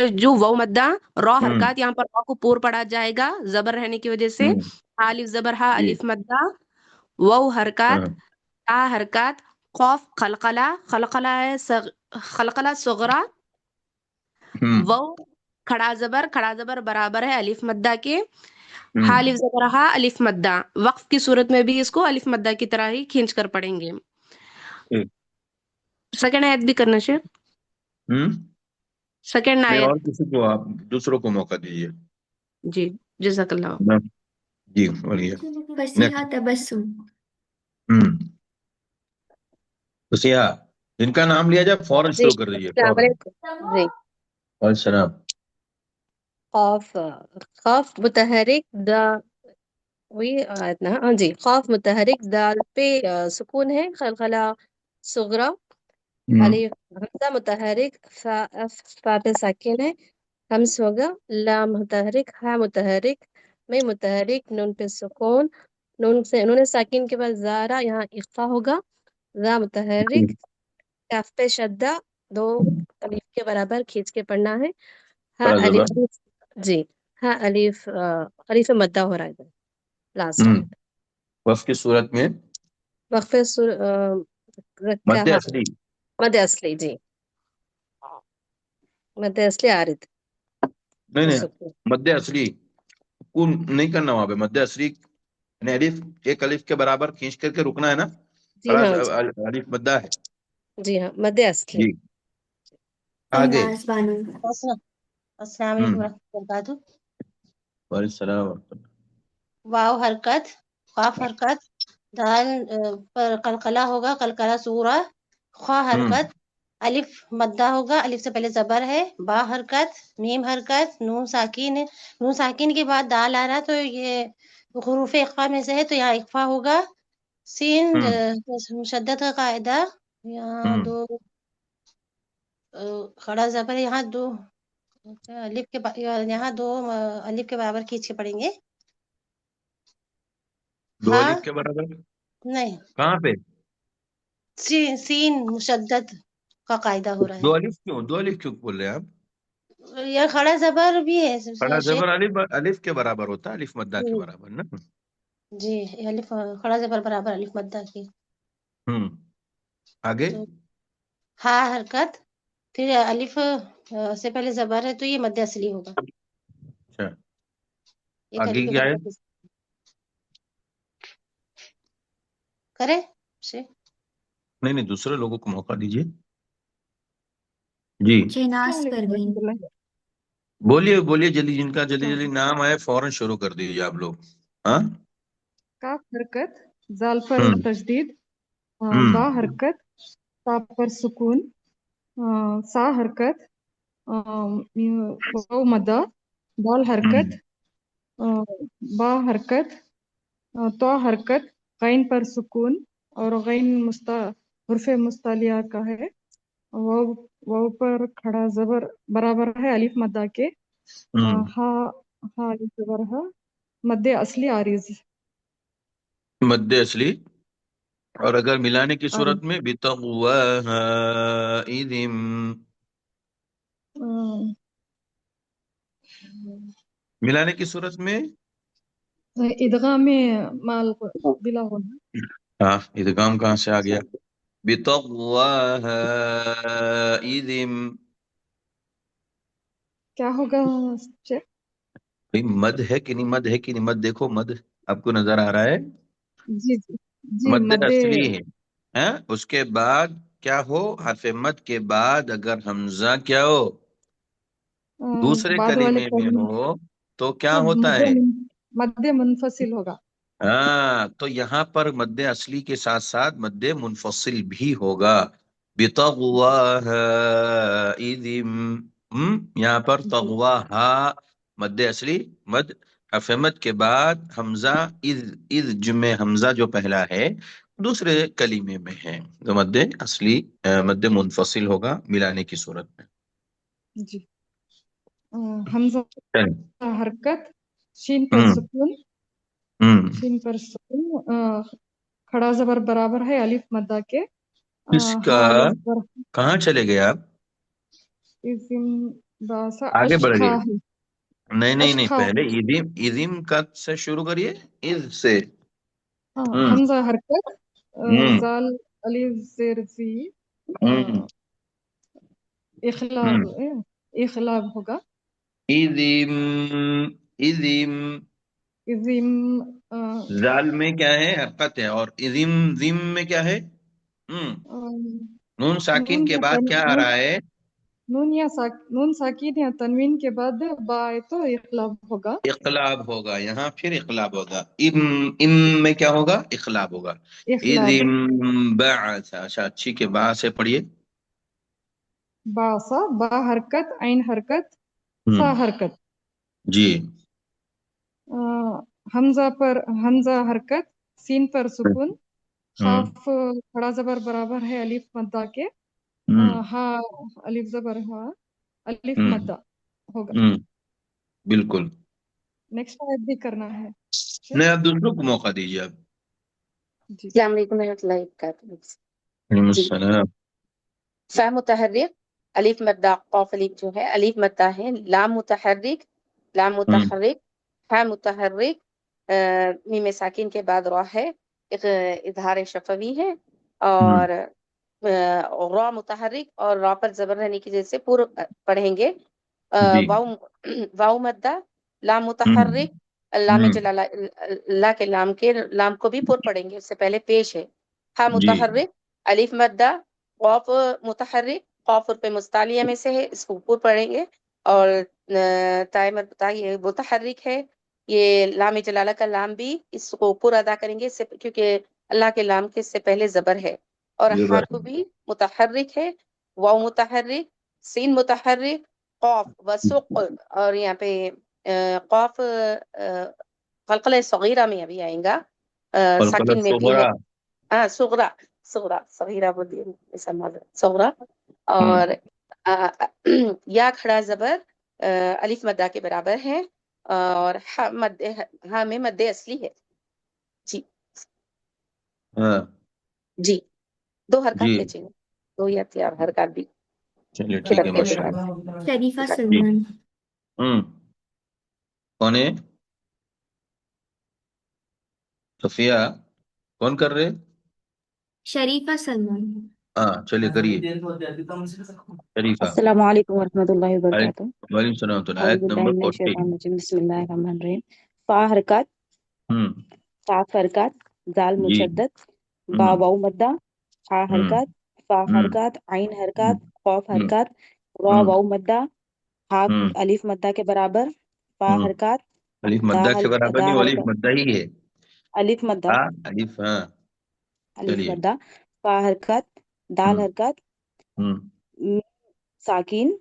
जो वाव मद्दा रॉ हम्म हरकत, यहाँ पर रॉ को पूर पढ़ा जाएगा जबर रहने की वजह से। हम्म अलिफ जबर हा, जी अलिफ मद्दा, वाव हरकत, हाँ ता हरकत, खौफ खलकला, खलकला है खलकला सुगरा, हम्म वाव खड़ा जबर बराबर है अलिफ मद्दा के। हा हम्म अलिफ जबर हा, अलिफ मद्दा। वक्फ की सूरत में भी इसको अलिफ मद्दा की तरह ही खींच कर पढ़ेंगे। ठीक। सेकंड आयत भी करना चाहिए। हम्म सेकंड नहीं, आयत। और किसी को आप दूसरों को मौका दीजिए जी, जज़ाकल्लाह। ना। जी बोलिए। फसीहा नेक्स्ट। तबस्सुम। हम्म तो सिया, जिनका नाम लिया जाए फौरन जी, शुरू कर दीजिए अस्सलाम फौरन। वालेकुम। जी, और सलाम। खौफ, खौफ मुतहरिक द, वही आयत ना, हाँ जी। खौफ मुतहरिक दाल पे सुकून है, खलखला सुगरा, हम्म अलिफ हमजा मुतहरिक फा पे साकिन है, हमस होगा। लाम मुतहरिक, हा मुतहरिक, मैं मुतहरिक, नून पे सुकून, नून साकिन के बाद जारा, यहाँ इख्फा होगा। जा मुतहरिक, काफ पे शद्दा, दो अलिफ के बराबर खींच के पढ़ना है। हाँ बड़ा अलिफ, जबर। जी। हाँ अलिफ, अलिफ मद्दा हो रहा है इधर, लास्ट हम्म आयत। वफ की सूरत में वक्फे क्या, मध्य हाँ, असली। मद असली, जी। मद असली आरिद नहीं नहीं, सुकून। मध्य असली कून नहीं करना वहां पे। मध्य असली यानी अलिफ एक अलिफ के बराबर खींच करके रुकना है ना। जी खड़ा हाँ जी। अलिफ मद्दा है। जी हाँ, मद असली। जी आगे। अंदाज बानो। अस्सलाम वालेकुम हम्म वरहमतुल्लाहि वबरकातुहू। वालेकुम। वाव हरकत, काफ हरकत, दाल पर कलकला होगा, कलकला सूरा। ख्वा हम्म हरकत, अलिफ मद्दा होगा, अलिफ से पहले जबर है। बा हरकत, मीम हरकत, नून साकिन है। नून साकिन के बाद दाल आ रहा है, तो ये हुरूफ इख्फा में से है, तो यहाँ इख्फा होगा। सीन हम्म मुशद्दद का कायदा, यहाँ हम्म दो खड़ा जबर है, यहाँ दो अलिफ के यहाँ दो अलिफ के बराबर खींच के पढ़ेंगे। दो हाँ, अलिफ के बराबर नहीं, कहाँ पे? सीन मुशद्दद का कायदा हो रहा दो है। अलिफ क्यों, दो अलिफ क्यों बोल रहे हैं आप? यह खड़ा जबर भी है खड़ा शेख। जबर अलिफ अलिफ के बराबर होता है, अलिफ मद्दा के जी, बराबर ना। जी, ये अलिफ खड़ा जबर बराबर अलिफ मद्दा की। आगे। तो हा हरकत, फिर अलिफ से पहले जबर है, तो ये मद्दे असली होगा। अच्छा, एक आगे अलिफ के क्या है? बराबर करे शेख। नहीं नहीं, दूसरे लोगों को मौका दीजिए। जी शहनाज परवीन। बोलिए बोलिए जल्दी, जिनका जल्दी अस्सलाम जल्दी वालेकुम। नाम आए फौरन शुरू कर दीजिए आप लोग। हाँ। काफ हरकत, जाल पर हम्म तजदीद, बा हम्म हरकत, ता पर सुकून, सा हरकत, वाव मदा, दाल हरकत, हम्म बा हरकत, तो हरकत, गैन पर सुकून, और गैन हुर्फ मुस्तालिया का है। वाव, वाव पर खड़ा जबर बराबर है अलिफ मद्दा के। हम्म हा, हा अलिफ जबर हा, मद्दे असली आरिज, मद्दे असली। और अगर मिलाने की आरिज। सूरत में बितगवाहा इदिम। मिलाने की सूरत में इदगाम में माल बिला होना। हाँ, इदगाम कहाँ से आ गया? बितगवाहा इदिम। क्या होगा शेख? भाई मद है कि नहीं, मद है कि नहीं, मद देखो, मद आपको नजर आ रहा है? जी जी जी, मद मद्दे। असली है। हैं? उसके बाद क्या हो? हरफ मद के बाद अगर हमजा क्या हो, दूसरे बाद वाले कलीमे में कलम, हो, तो क्या हाँ, होता है? मद्दे मुनफसिल होगा। हाँ, तो यहाँ पर मद्दे असली के साथ साथ मद्दे मुनफसिल भी होगा। बितगवाहा इदिम। यहाँ पर जी, तगवाहा मद्दे असली, मद हरफ मद के बाद हमजा, इज में हमजा जो पहला है दूसरे कलीमे में है, तो मद्दे असली मद्दे मुनफसिल होगा मिलाने की सूरत में। जी। हमजा चलिए। हरकत, शीन पर हम्म सुकून, हम्म शीन पर सुकून, खड़ा जबर बराबर है अलिफ मद्दा के। इसका हा अलिफ जबर, कहाँ चले गए आप? इसिम, बासा आगे बढ़िए। अश्खाह नहीं नहीं नहीं, अश्खाह। पहले इदिम, इदिम का से शुरू करिए, इज से। हाँ, हम्म। हमजा हरकत, हम्म। जाल अलिफ जेर जी, हम्म। इखलाब, हम्म। इखलाब होगा। इदिम, इदिम, इजिम, जाल में क्या है, हरकत है, और इदिम, जिम में क्या है? नून साकिन नून के या बाद क्या आ नून, रहा है? नून साकिन या तनवीन के बाद बा आए तो इखलाब होगा। इखलाब होगा, यहाँ फिर इखलाब होगा। इम, इम में क्या होगा? इखलाब होगा। इखलाब। इदिम बाअस। अच्छा, अच्छी के बा से पढ़िए। बासा, बा हरकत, आइन हरकत, सा हम्म। हरकत। जी। अ, हमजा पर हमजा हरकत, सीन पर सुकून, हम्म। काफ खड़ा जबर बराबर है अलिफ मद्दा के। हम्म। हा अलिफ जबर हा, अलिफ हम्म। मद्दा होगा। हम्म। बिल्कुल। नेक्स्ट आयत भी करना है नहीं, शेख आप दूसरों को मौका दीजिए आप। जी। अस्सलाम वालेकुम रहमतुल्लाहि वबरकातुहू। जी, सलाम। फा मुतहर्रिक, अलिफ मद्दा, कौफ अलिफ जो है अलिफ मद्दा है, लाम मुतहर्रिक, लाम हम्म। मुतहर्रिक, हा मुतहर्रिक, मीम साकिन के बाद रॉ है, इजहार शफवी है, हम्म। और रॉ मुतहर्रिक और रॉ पर जबर रहने की वजह से पूर्व पढ़ेंगे। जी। वाउ, वाउ मद्दा, लाम हम्म। मुतहर्रिक, लाम हम्म। जलाला, ला के लाम को भी पूर्व पढ़ेंगे, उससे पहले पेश है। हा जी। मुतहर्रिक, अलिफ मद्दा, कौफ मुतहर्रिक, कौफ पे मुस्तालिया में से है, इसको ऊपर पढ़ेंगे। और ताय ये मुतहर्रिक है, ये लाम जलाला का लाम भी इसको ऊपर अदा करेंगे, इससे क्योंकि अल्लाह के लाम के इससे पहले जबर है। और ये हा बात को भी मुतहर्रिक है, वाव मुतहर्रिक, सीन मुतहर्रिक, कौफ वसुक, और यहाँ पे कौफ कलकला सगीरा में अभी आएगा, कलकला साकिन में भी है। सुगरा। हाँ, सुगरा, सुगरा सगीरा बोलिए, ऐसा मतलब सुगरा। हम्म। और या खड़ा जबर अलिफ मद्दा के बराबर है, और हा में मद्दे असली है। जी, हाँ। जी, दो हरकत जी। बचेंगे, दो या तीन हरकत भी चलिए ठीक है, रखने के बाद। माशाल्लाह। शरीफा जी। सलमान। हम्म। कौन है? सफिया? कौन कर रहे? शरीफा सलमान। हाँ, चलिए करिए। शरीफा। अस्सलामु अलैकुम वरहमतुल्लाहि वबरकातुहू। वालेकुम सलाम। तो औज़ु आयत बिल्लाहि नंबर मिनश 40। शैतानिर रजीम, बिस्मिल्लाहिर रहमानिर रहीम। फा हरकत, हम्म। काफ हरकत, जाल जी। मुशद्दद, बा हम्म। वाउ मद्दा, हा हम्म। हरकत, फा हम्म। हरकत, आइन हम्म। हरकत, कौफ हम्म। हरकत, रा हम्म। वाउ मद्दा, हा हम्म। अलिफ मद्दा के बराबर, फा हम्म। हरकत, अलीफ मद्दा के बराबर दा नहीं, वो अलीफ हरकत, मद्दा ही है। अलिफ मद्दा, हाँ, अलीफ, हाँ। अलिफ चलिए। मद्दा, फा हरकत, दाल हम्म। हरकत, हम्म। मीम साकिन,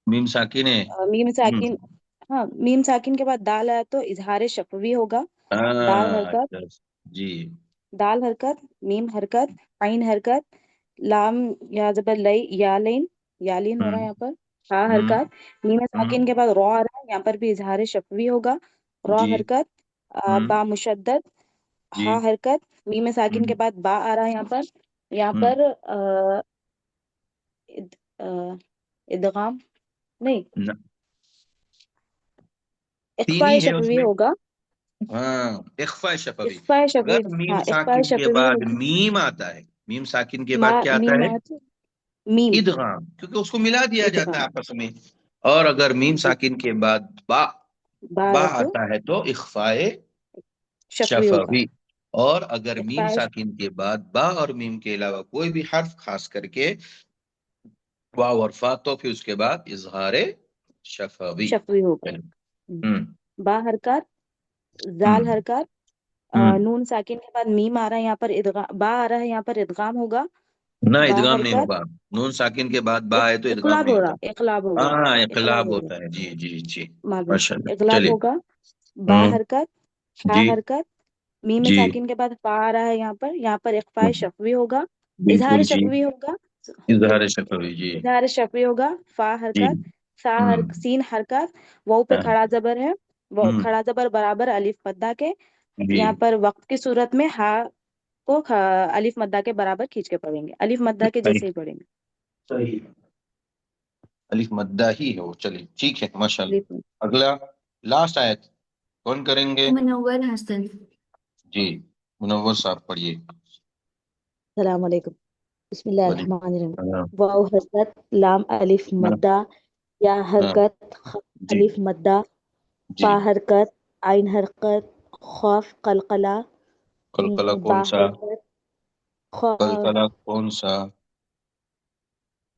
मीम साकिन है। मीम साकिन, हम्म। हाँ मीम साकिन के बाद दाल आया तो इजहार शफवी होगा। दाल हाँ, हरकत, अच्छा। जी। दाल हरकत, मीम हरकत, आइन हरकत, लाम या जबर लई, या लेन, यालीन हो रहा है हम्म। यहाँ पर। हा हम्म। हरकत, मीम साकिन हम्म। के बाद रॉ आ रहा है, यहाँ पर भी इजहार शफवी होगा। रॉ जी। हरकत, हम्म। बा मुशद्दद, जी। हा हरकत, मीम साकिन के हम्म। बाद बा आ रहा है यहाँ पर। यहाँ हम्म। पर इदगाम नहीं, न, तीन इख्फा ही है शफवी उसमें। होगा। हाँ, इख्फा शफवी। इख्फा शफवी, अगर मीम हाँ इख्फा साकिन के शफवी बाद होगा। मीम आता है, मीम साकिन के बाद क्या आता मीम है? आया तो मीम, इदगाम, क्योंकि उसको मिला दिया जाता है इदगाम। आपस में। और अगर मीम जी, साकिन के बाद बा, बा बा आया तो आता है तो इख्फाए शफवी होगा। शफवी। और अगर मीम इख्फा साकिन के बाद बा और मीम के अलावा कोई भी हर्फ खास करके वाव और फा, तो फिर उसके बाद इजहार शफवी। शफवी होगा। हम्म। बा हरकत, जाल हम्म। हरकत, हम्म। नून साकिन के बाद मीम आ रहा है, यहाँ पर इदगाम, बा आ रहा है, यहाँ पर इदगाम होगा। ना, बा इदगाम नहीं हरकत, होगा। नून साकिन के बाद बा है तो इदगाम इकलाब नहीं हो होता। रहा, इकलाब हो गया, हाँ, इकलाब इकलाब हो गया, होता है। जी जी जी। माजूम, माशाल्लाह, इकलाब चलिए। होगा। बा हम्म। हरकत, हा जी। हरकत, मीम जी। साकिन के बाद फा आ रहा है, यहाँ पर इख्फा शफवी होगा, इजहार बिल्कुल जी। शफवी होगा। इजहार शफवी, जी। इजहार शफवी होगा। फा जी। हरकत, सा हर हम्म। सीन हरकत, वाऊ पे हाँ। खड़ा जबर है, वो हम्म। खड़ा जबर बराबर अलिफ मद्दा के। जी। यहाँ पर वक्त की सूरत में हा को अलिफ मद्दा के बराबर खींच के पढ़ेंगे, अलिफ मद्दा के सही। जैसे ही पढ़ेंगे। सही। الف مدہ ہی ہے وہ. چلیے ٹھیک ہے ماشاءاللہ. الف اگلا لاسٹ آیت کون کریں گے؟ منور حسن. جی منور صاحب پڑھیے. السلام علیکم. بسم اللہ وعلیکم الرحمن الرحیم. السلام. واو حرکت لام الف ہاں مدہ یا ہاں حرکت جی الف مدہ جی. فا حرکت عین حرکت خاف قلقلہ قلقلہ با کون سا؟ حرکت قلقلہ کون سا؟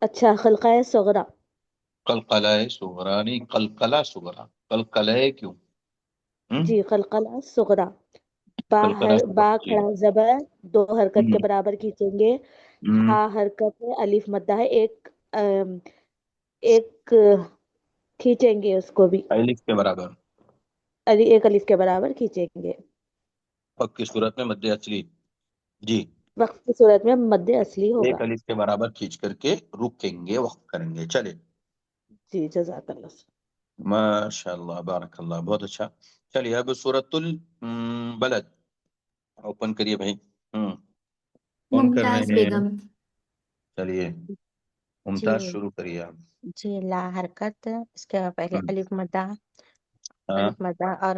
اچھا خلقہ صغرا. قلقلہ صغرا نہیں، قلقلہ صغرا. قلقلہ کیوں؟ جی قلقلہ صغرا. با قلقلہ با صغرا جی. کھڑا زبر 2 حرکت کے ہم، برابر کھینچیں گے. ہم، ہا حرکت ہے الف مدہ ہے ایک کھینچیں گے اس کو بھی. الف کے برابر. ایک الف کے برابر کھینچیں گے. وقت کی صورت میں مد اصلی. جی وقت کی صورت میں مد اصلی ہوگا. ایک الف کے برابر کھینچ کر کے رکیں گے، وقت کریں گے. چلے جی جزاک اللہ. ماشاء اللہ بارک اللہ، بہت اچھا. چلیے اب سورۃ البلد اوپن کریے بھائی. کون کر ممتاز رہے ہیں؟ بیگم. چلیے جی ممتاز شروع کریے آپ. جی لا حرکت، اس کے پہلے ہم، ہاں الف مدہ اور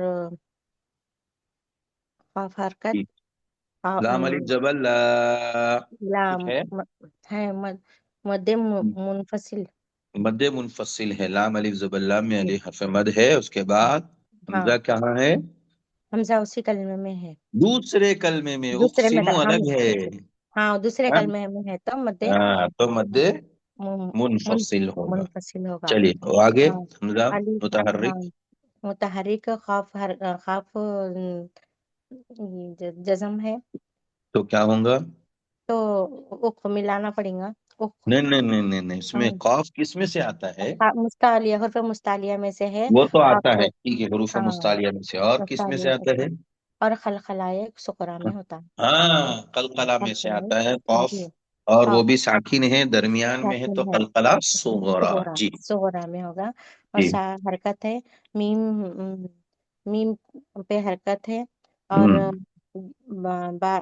قاف حرکت ٹھیک. اور لام الف زبر لا. لام ٹھیک ہے. ہے مد منفصل. مد منفصل ہے. لام الف زبر لام میں الف حرف مد ہے، اس کے بعد ہاں حمزہ کہاں ہے؟ حمزہ اسی کلمے میں ہے. دوسرے کلمے میں. دوسرے میں اقسمو الگ ہے. ہاں دوسرے ہاں کلمے میں ہے تو مد تو مد منفصل ہوگا. منفصل ہوگا. چلیے اور آگے ہاں حمزہ الف ہاں متحرک. متحرک خاف جزم ہے تو کیا ہوگا؟ تو اخ ملانا پڑے گا. اخ نہیں نہیں نہیں نہیں نہیں، اس میں قاف کس میں سے آتا ہے؟ مستعلیہ حرف مستعلیہ میں سے ہے. وہ تو آتا قاف ہے ٹھیک ہے، حروف ہاں مستعلیہ میں سے. اور کس میں سے مستعلیہ آتا ہے؟ اور خلخلائے سکرا میں ہوتا ہے. ہاں قلقلہ میں سے خلخلائے آتا ہے قاف. جی اور وہ قاف بھی ساکن ہے، درمیان میں ہے تو ساکن ہے قلقلہ صغرا. جی صغرا میں ہوگا. اور جی. سا حرکت ہے میم میم پہ حرکت ہے. اور ہم، با با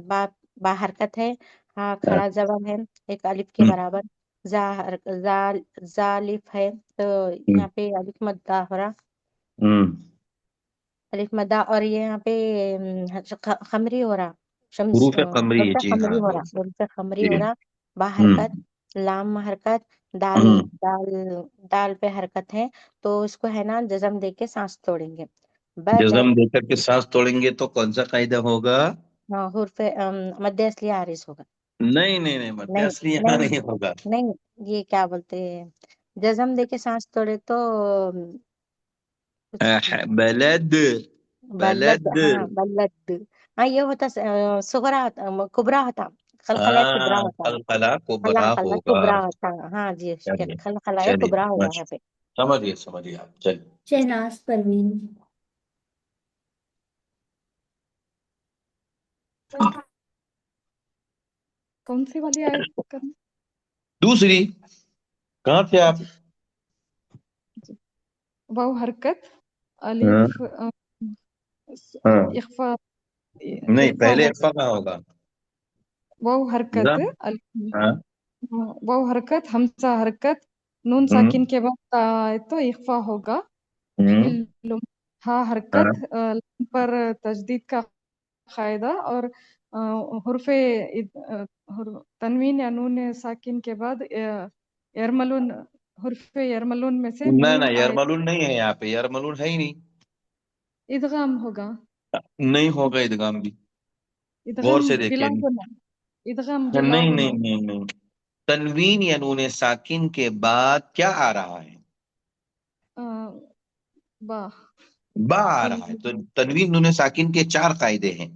با با حرکت ہے. ہاں ہاں، کھڑا زبر ہے ایک الف کے ہم، برابر. زا الف ہے تو ہم، یہاں پہ الف مدہ ہو رہا. ہم، الف مدہ اور یہ یہاں پہ خمری ہو رہا. شمس حروف قمری. حرف جی خمری ہاں ہو رہا. حرف خمری جی. ہو رہا. با ہم، حرکت لام حرکت دال ہم. دال دال پہ حرکت ہے تو اس کو ہے نا جزم دے کے سانس توڑیں گے. بلد جزم دے کر کے سانس توڑیں گے تو کون سا قاعدہ ہوگا؟ حرف مد اصلی عارض ہوگا. نہیں نہیں نہیں، مد نہیں اصلی یہاں نہیں نہیں ہوگا. نہیں یہ کیا بولتے ہیں جزم دے کے سانس توڑے تو کچھ بلد. بلد. بلد. ہاں بلد. ہاں یہ ہوتا صغرا کبرا ہوتا. خلخلہ کبرا ہاں ہوتا. قلقلہ خلا کبرا خلا ہوگا. کبرا ہوتا. ہاں جی چلیے خلخلہ چلیے کبرا ہوگا ماشاء. یہاں پہ. سمجھیے آپ. چلیے شہناز پروین. کون سی والی آیت کرنا؟ دوسری. کہاں تھے آپ؟ جی جی. واو حرکت ہاں الف ہاں. اخفا نہیں اخفا پہلے ہوگا. اخفا کہاں ہوگا؟ واو حرکت نظام. الف ہاں. واو حرکت حمزہ حرکت نون ہم، ساکن کے بعد تا ہے تو اخفا ہوگا. ہم، ہا ہاں. حرکت لام پر تجدید کا قاعدہ اور حرف تنوین یا نون ساکن کے بعد یرملون حرف یرملون میں سے نہ میم نہ آئے یرملون نہیں ہے یہاں پہ. یرملون ہے ہی نہیں. ادغام ہوگا. نہیں ہوگا ادغام بھی. غور ادغام سے بلا دیکھیے. گناہ. ادغام بلا نہیں نہیں گناہ. نہیں نہیں. تنوین یا نون ساکن کے بعد کیا آ رہا ہے؟ با با آ رہا ہے. تنوین. تو تنوین نون ساکن کے 4 قاعدے ہیں.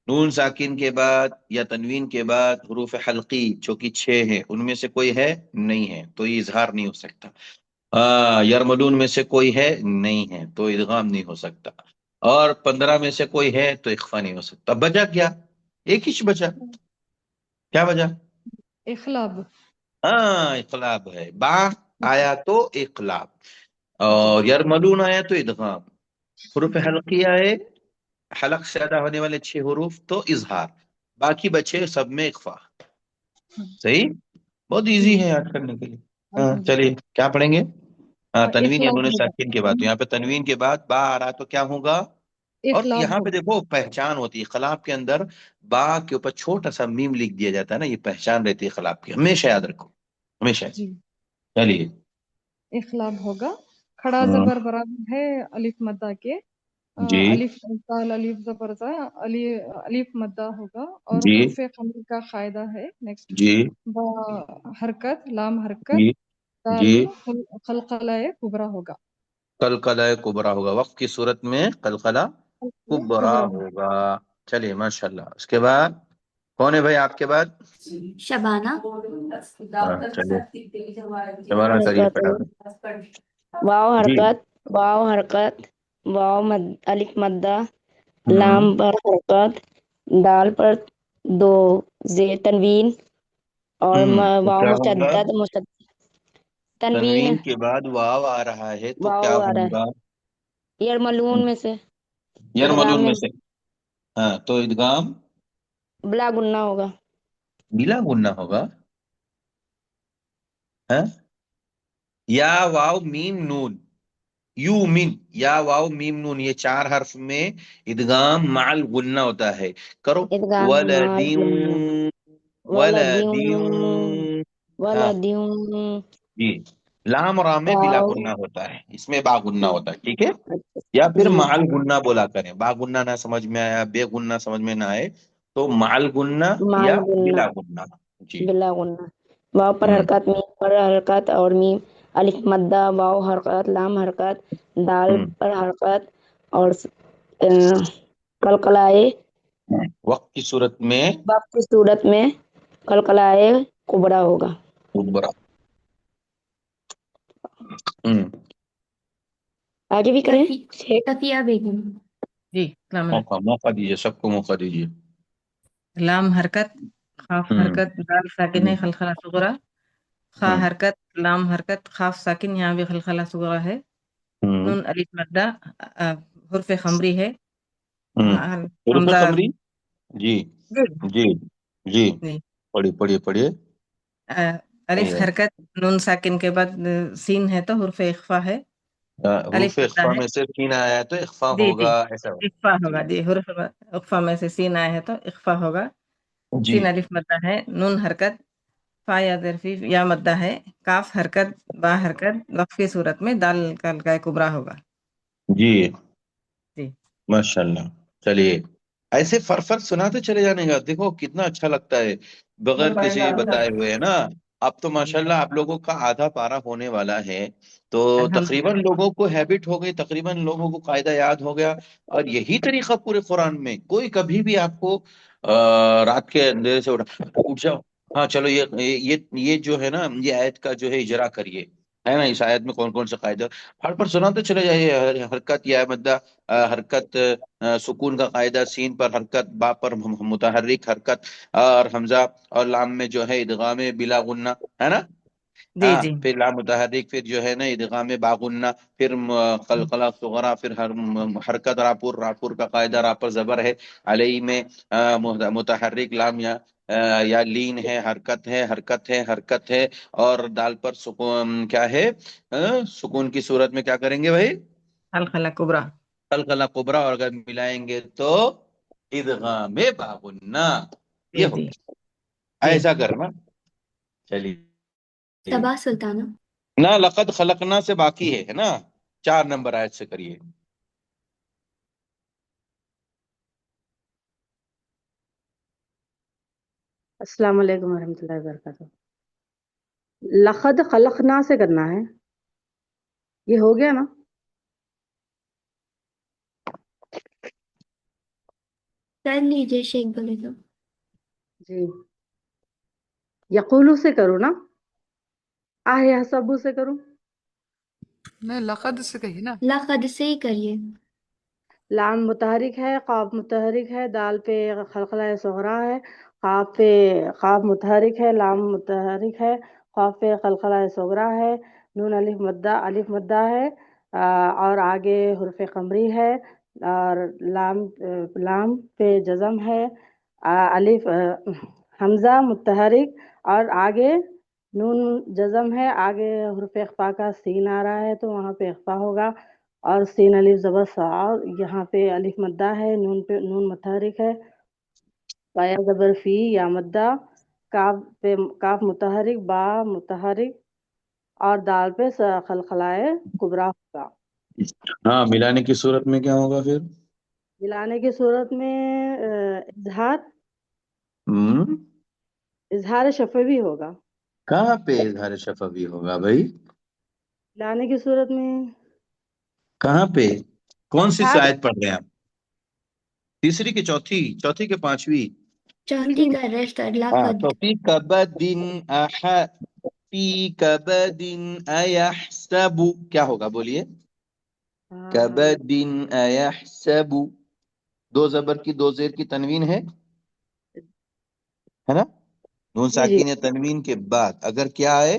نون ساکن کے بعد یا تنوین کے بعد حروف حلقی جو کہ 6 ہیں، ان میں سے کوئی ہے نہیں ہے تو یہ اظہار نہیں ہو سکتا. یرملون میں سے کوئی ہے نہیں ہے تو ادغام نہیں ہو سکتا. اور 15 میں سے کوئی ہے تو اخفا نہیں ہو سکتا. بچا کیا؟ ایک ہی بچا. کیا بچا؟ اخلاب. ہاں اقلاب ہے. با آیا تو اقلاب، جی اور یرملون آیا تو ادغام. حروف حلقی آئے، حلق سے ادا ہونے والے 6 حروف تو اظہار، باقی بچے سب میں اخفا. صحیح. بہت ایزی ہے یاد کرنے کے لیے. چلیے کیا پڑھیں گے؟ تنوین یا اخلاف نون ہوگا ساکن کے بعد، تو یہاں پہ تنوین کے بعد با آ رہا تو کیا ہوگا؟ اور اخلاف یہاں پہ ہوگا دیکھو پہچان ہوتی ہے خلاف کے اندر، با کے اوپر چھوٹا سا میم لکھ دیا جاتا ہے نا، یہ پہچان رہتی ہے خلاف کی، ہمیشہ یاد رکھو، ہمیشہ۔ جی چلیے اخلاف ہوگا کھڑا ہم، زبر برابر ہے الف مدہ کے جی الف دال الف زبر زا الف مدہ ہوگا اور جی حرف خمر کا قاعدہ ہے نیکسٹ جی با حرکت لام حرکت جی دال جی خلقلہ کبرا ہوگا قلقلہ کبرا ہوگا، وقت کی صورت میں قلقلہ کبرا کبرا ہوگا ہوگا۔ چلیے ماشاء اللہ، اس کے بعد کون ہے بھائی آپ کے بعد؟ شبانہ چلیے دوبارہ کریے حرکت فٹافٹ۔ واو جی حرکت واو حرکت واو الف مدہ ہم، لام پر حرکت دال پر دو زیر تنوین اور تو واو کیا ہوگا؟ مشدد تنوین تنوین کے بعد واو آ رہا ہے تو واو کیا آ رہا ہوگا؟ ہے یرملون میں سے ادغام یرملون میں میں سے، ہاں تو ادغام بلا گننا ہوگا بلا گننا ہوگا، ہاں؟ یا واو میم نون، یو من، یا واو میم نون، یہ چار حرف میں ادغام مع الغنہ ہوتا ہے، کرو ادغام مال ولدین، گننا ولدین، ولدیوں ہاں ولدیوں جی، لام را میں بلا واو گنہ ہوتا ہے، اس میں با گنہ ٹھیک ہوتا ہے، ٹھیک ہے؟ اچھا یا پھر جی مع الغنہ بولا کریں، با گنہ نہ سمجھ میں آیا، بے گنہ سمجھ میں نہ آئے تو مع الغنہ مال یا گننا بلا گنہ، جی۔ بلا گننا واو پر ہوں حرکت میم پر حرکت اور میم الف مدہ واو حرکت لام حرکت دال ہوں پر حرکت اور قلقلائے وقت کی صورت میں باپ کی صورت میں قلقلائے کبرا ہوگا برا، ہوں آگے بھی کریں تفیہ بیگم جی السلام موقع علیکم۔ موقع دیجیے، سب کو موقع دیجیے۔ لام حرکت خاف ہوں حرکت دال ساکن ہے خلخلہ صغرا، خا ہوں حرکت لام حرکت خاف ساکن یہاں بھی خلخلہ صغرا ہے، ہوں نون الف مدہ حرف خمری ہے، ہوں حروف حمزہ خمری، جی جی جی جی، جی پڑھیے پڑھیے پڑھیے۔ الف حرکت نون ساکن کے بعد سین ہے تو حرف اخفا ہے، حروف الف مدہ اخفا ہے میں سے سین آیا ہے تو اخفا جی جی ہوگا، ایسا ہوگا، اخفا ہوگا جی جی، حرف اخفا میں سے سین آیا ہے تو اخفا ہوگا، جی سین الف مدہ ہے، نون حرکت فا یا ظرفی یا مدہ ہے، کاف حرکت با حرکت وقف کی صورت میں دال کا کبرا ہوگا جی جی۔ ماشاء اللہ۔ چلیے ایسے فر سناتے چلے جانے گا، دیکھو کتنا اچھا لگتا ہے بغیر کسی بتائے ہوئے، ہے نا؟ اب تو ماشاءاللہ آپ لوگوں کا آدھا پارا ہونے والا ہے، تو الحمدللہ تقریباً لوگوں کو ہیبٹ ہو گئی، تقریباً لوگوں کو قاعدہ یاد ہو گیا، اور یہی طریقہ پورے قرآن میں، کوئی کبھی بھی آپ کو رات کے اندھیرے سے اٹھ جاؤ، ہاں چلو یہ جو ہے نا، یہ آیت کا جو ہے اجرا کریے، ہے نا؟ اس آیت میں کون کون سے قاعدہ پر سناتے چلے جائیے، حرکت یا مدہ، حرکت سکون کا قاعدہ، سین پر حرکت، با پر متحرک حرکت، اور حمزہ اور لام میں جو ہے ادغام بلا غنہ، ہے نا؟ جی ہاں جی پھر لام متحرک، پھر جو ہے نا ادغام با غنہ، پھر قلقلہ صغرا، پھر حرکت راپور، راپور کا قاعدہ را پر زبر ہے، علیہ میں متحرک لام یا لین ہے، حرکت ہے حرکت ہے حرکت ہے، اور دال پر سکون کیا ہے؟ سکون کی صورت میں کیا کریں گے بھائی؟ الخلا کبرا قلقلہ کبرا، اور اگر ملائیں گے تو ادغام باغنا، یہ جی ہو جی گیا، جی۔ ایسا کرنا۔ چلیے صبا سلطانہ نہ، لقد خلقنا سے باقی ہے نا، 4 نمبر آیت سے کریے۔ السلام علیکم ورحمۃ اللہ وبرکاتہ۔ لقد خلقنا سے کرنا ہے، یہ ہو گیا نا؟ کر لیجیے شیخ بولے تو جی یقولو سے کروں نا، آہ حسبو سے کروں؟ نہیں لقد سے کہیے نا۔ لقد سے ہی کریے۔ لام متحرک ہے، قاف متحرک ہے، دال پہ خلقلہ صغرا ہے، قاف پہ قاف متحرک ہے، لام متحرک ہے، قاف پہ خلقلہ صغرا ہے، نون الف مدہ ہے، اور آگے حرف قمری ہے، اور لام پہ جزم ہے، الف حمزہ متحرک، اور آگے نون جزم ہے، آگے حرف اخفا کا سین آ رہا ہے تو وہاں پہ اخفا ہوگا، اور سین الف زبر سا، یہاں پہ الف مدہ ہے، نون پہ نون متحرک ہے، پایا زبر فی یا مدہ، کاف پہ کاف متحرک، با متحرک، اور دال پہ خلخلائے کبرا ہوگا۔ ہاں، ملانے کی صورت میں کیا ہوگا پھر؟ ملانے کی صورت میں اظہار ہم؟ اظہار شفوی ہوگا۔ کہاں پہ اظہار شفوی ہوگا بھائی؟ ملانے کی صورت میں کہاں پہ؟ کون سی اظہار آیت پڑھ رہے ہیں آپ؟ تیسری کی چوتھی؟ چوتھی کے پانچویں؟ چوتھی کا ریسٹ ہاں، لقد تو فی کبدن فی کبدن ایحسب کیا ہوگا بولیے؟ کبدن ایحسب، دو زبر کی دو زیر کی تنوین ہے نا؟ نون جی ساکین یا تنوین کے بعد اگر کیا آئے،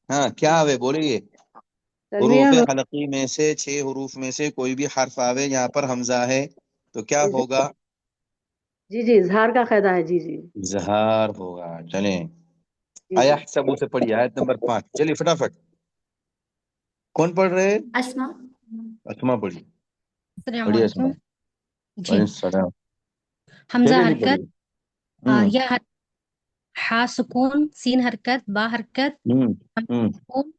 ہاں کیا آوے بولیے؟ حروف تنوین حلقی میں سے 6 حروف میں سے کوئی بھی حرف آوے، یہاں پر حمزہ ہے تو کیا ہوگا؟ جی جی اظہار کا قاعدہ ہے، جی جی اظہار ہوگا۔ چلیں جی جی ایحسب سے پڑھیے، آیت نمبر 5، چلیے فٹافٹ۔ کون پڑھ رہے ہیں؟ اسما اسما پڑھیے، السلام پڑھیے اسما۔ علیکم جی وعلیکم السلام۔ حمزہ چلیے جی حرکت پڑھیے۔ ہوں یا ہا سکون سین حرکت با حرکت ہوں حمزہ ہوں سکون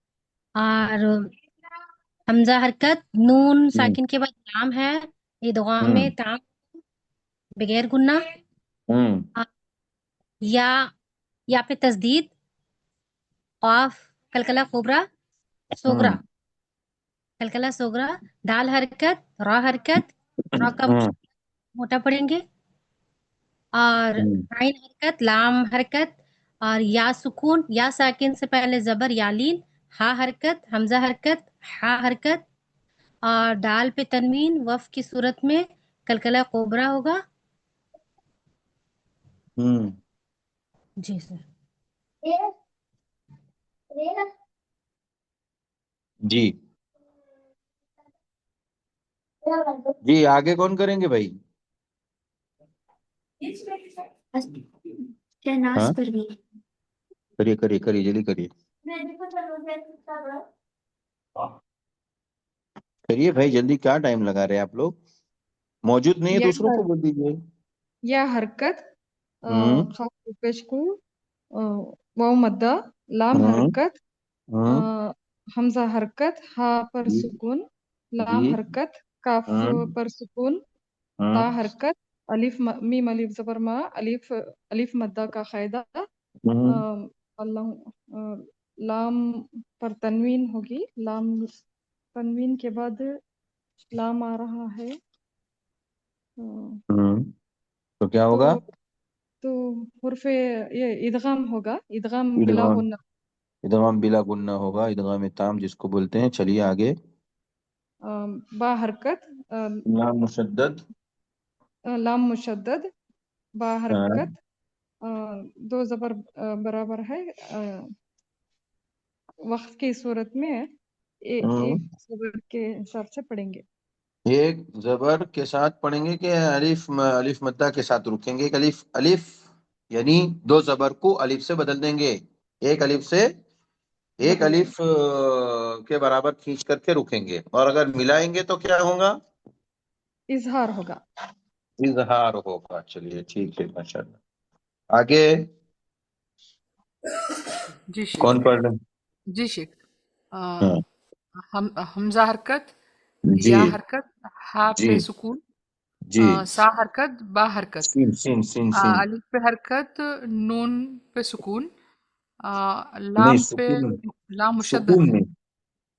اور حمزہ حرکت نون ہوں ساکن کے بعد لام ہے ادغام ہوں میں تام بغیر گنہ ہوں یا پہ تسدید قاف کلکلہ کبرا صغرا ہوں کلکلہ صغرا دال حرکت را حرکت را کا ہوں موٹا پڑھیں گے اور ہوں عین حرکت لام حرکت اور یا سکون یا ساکن سے پہلے زبر یا لین ہا حرکت حمزہ حرکت ہا حرکت اور دال پہ تنوین وف کی صورت میں کلکلہ کوبرا ہوگا۔ ہوں جی سر جی جی آگے کون کریں گے بھائی؟ شہناز ہاں پروین کریے کریے کریے، جلدی کریے کریے بھائی جلدی، کیا ٹائم لگا رہے ہیں آپ لوگ؟ موجود نہیں ہے یا دوسروں کو بول دیجیے۔ یا حرکت ہوں خاص پیش کو واو مدہ لام ہوں حرکت ہوں حمزہ حرکت ہا پر جی سکون لام جی حرکت کاف ہوں پر سکون ہوں تا حرکت الف میم الف زبر ما الف مدہ کا قاعدہ ہوں اللہ لام پر تنوین ہوگی، لام تنوین کے بعد لام آ رہا ہے ہوں تو کیا تو ہوگا؟ تو حرف یہ ادغام ہوگا، ادغام بلا ادغام، غنہ ادغام بلا گنہ ہوگا، ادغام تام جس کو بولتے ہیں۔ چلیے آگے۔ با حرکت لام مشدد، لام مشدد با ہاں حرکت دو زبر برابر ہے، وقف کی صورت میں ایک زبر کے حساب سے پڑھیں گے۔ ایک زبر کے ساتھ پڑھیں گے کہ الف مدہ کے ساتھ رکیں گے؟ ایک الف یعنی دو زبر کو الف سے بدل دیں گے، ایک الف سے ایک بدل الف کے برابر کھینچ کر کے رکیں گے، اور اگر ملائیں گے تو کیا ہوگا؟ اظہار ہوگا۔ اظہار ہوگا۔ چلیے ٹھیک ہے، ماشاء اللہ۔ آگے جی شیخ کون پڑھ رہے ہیں؟ جی شیخ ہاں حمزہ حرکت جی یا حرکت ہا جی پہ سکون جی سا حرکت با حرکت سین سین سین سین الف پہ حرکت نون پہ سکون نہیں، لام پہ سکون، لام مشدد سکون ہے نہیں،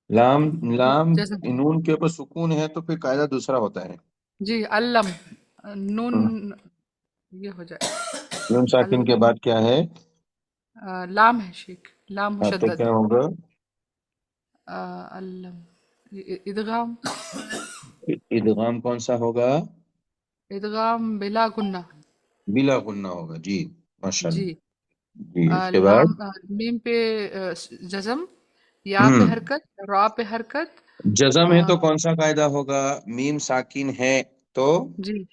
لام لام جزم نون کے اوپر سکون ہے تو پھر قاعدہ دوسرا ہوتا ہے۔ جی علم نون یہ ہو جائے نون ساکن کے علم بعد کیا ہے؟ لام ہے شیخ لام ہاں تو مشدد کیا ہوگا؟ علم ادغام ادغام کون سا ہوگا؟ ادغام بلا گنہ بلا غنہ ہوگا۔ جی ماشاء جی اللہ۔ جی اس کے بعد لام میم پہ جزم یا پہ حرکت را پہ حرکت جزم ہے تو کون سا قاعدہ ہوگا؟ میم ساکن ہے تو جی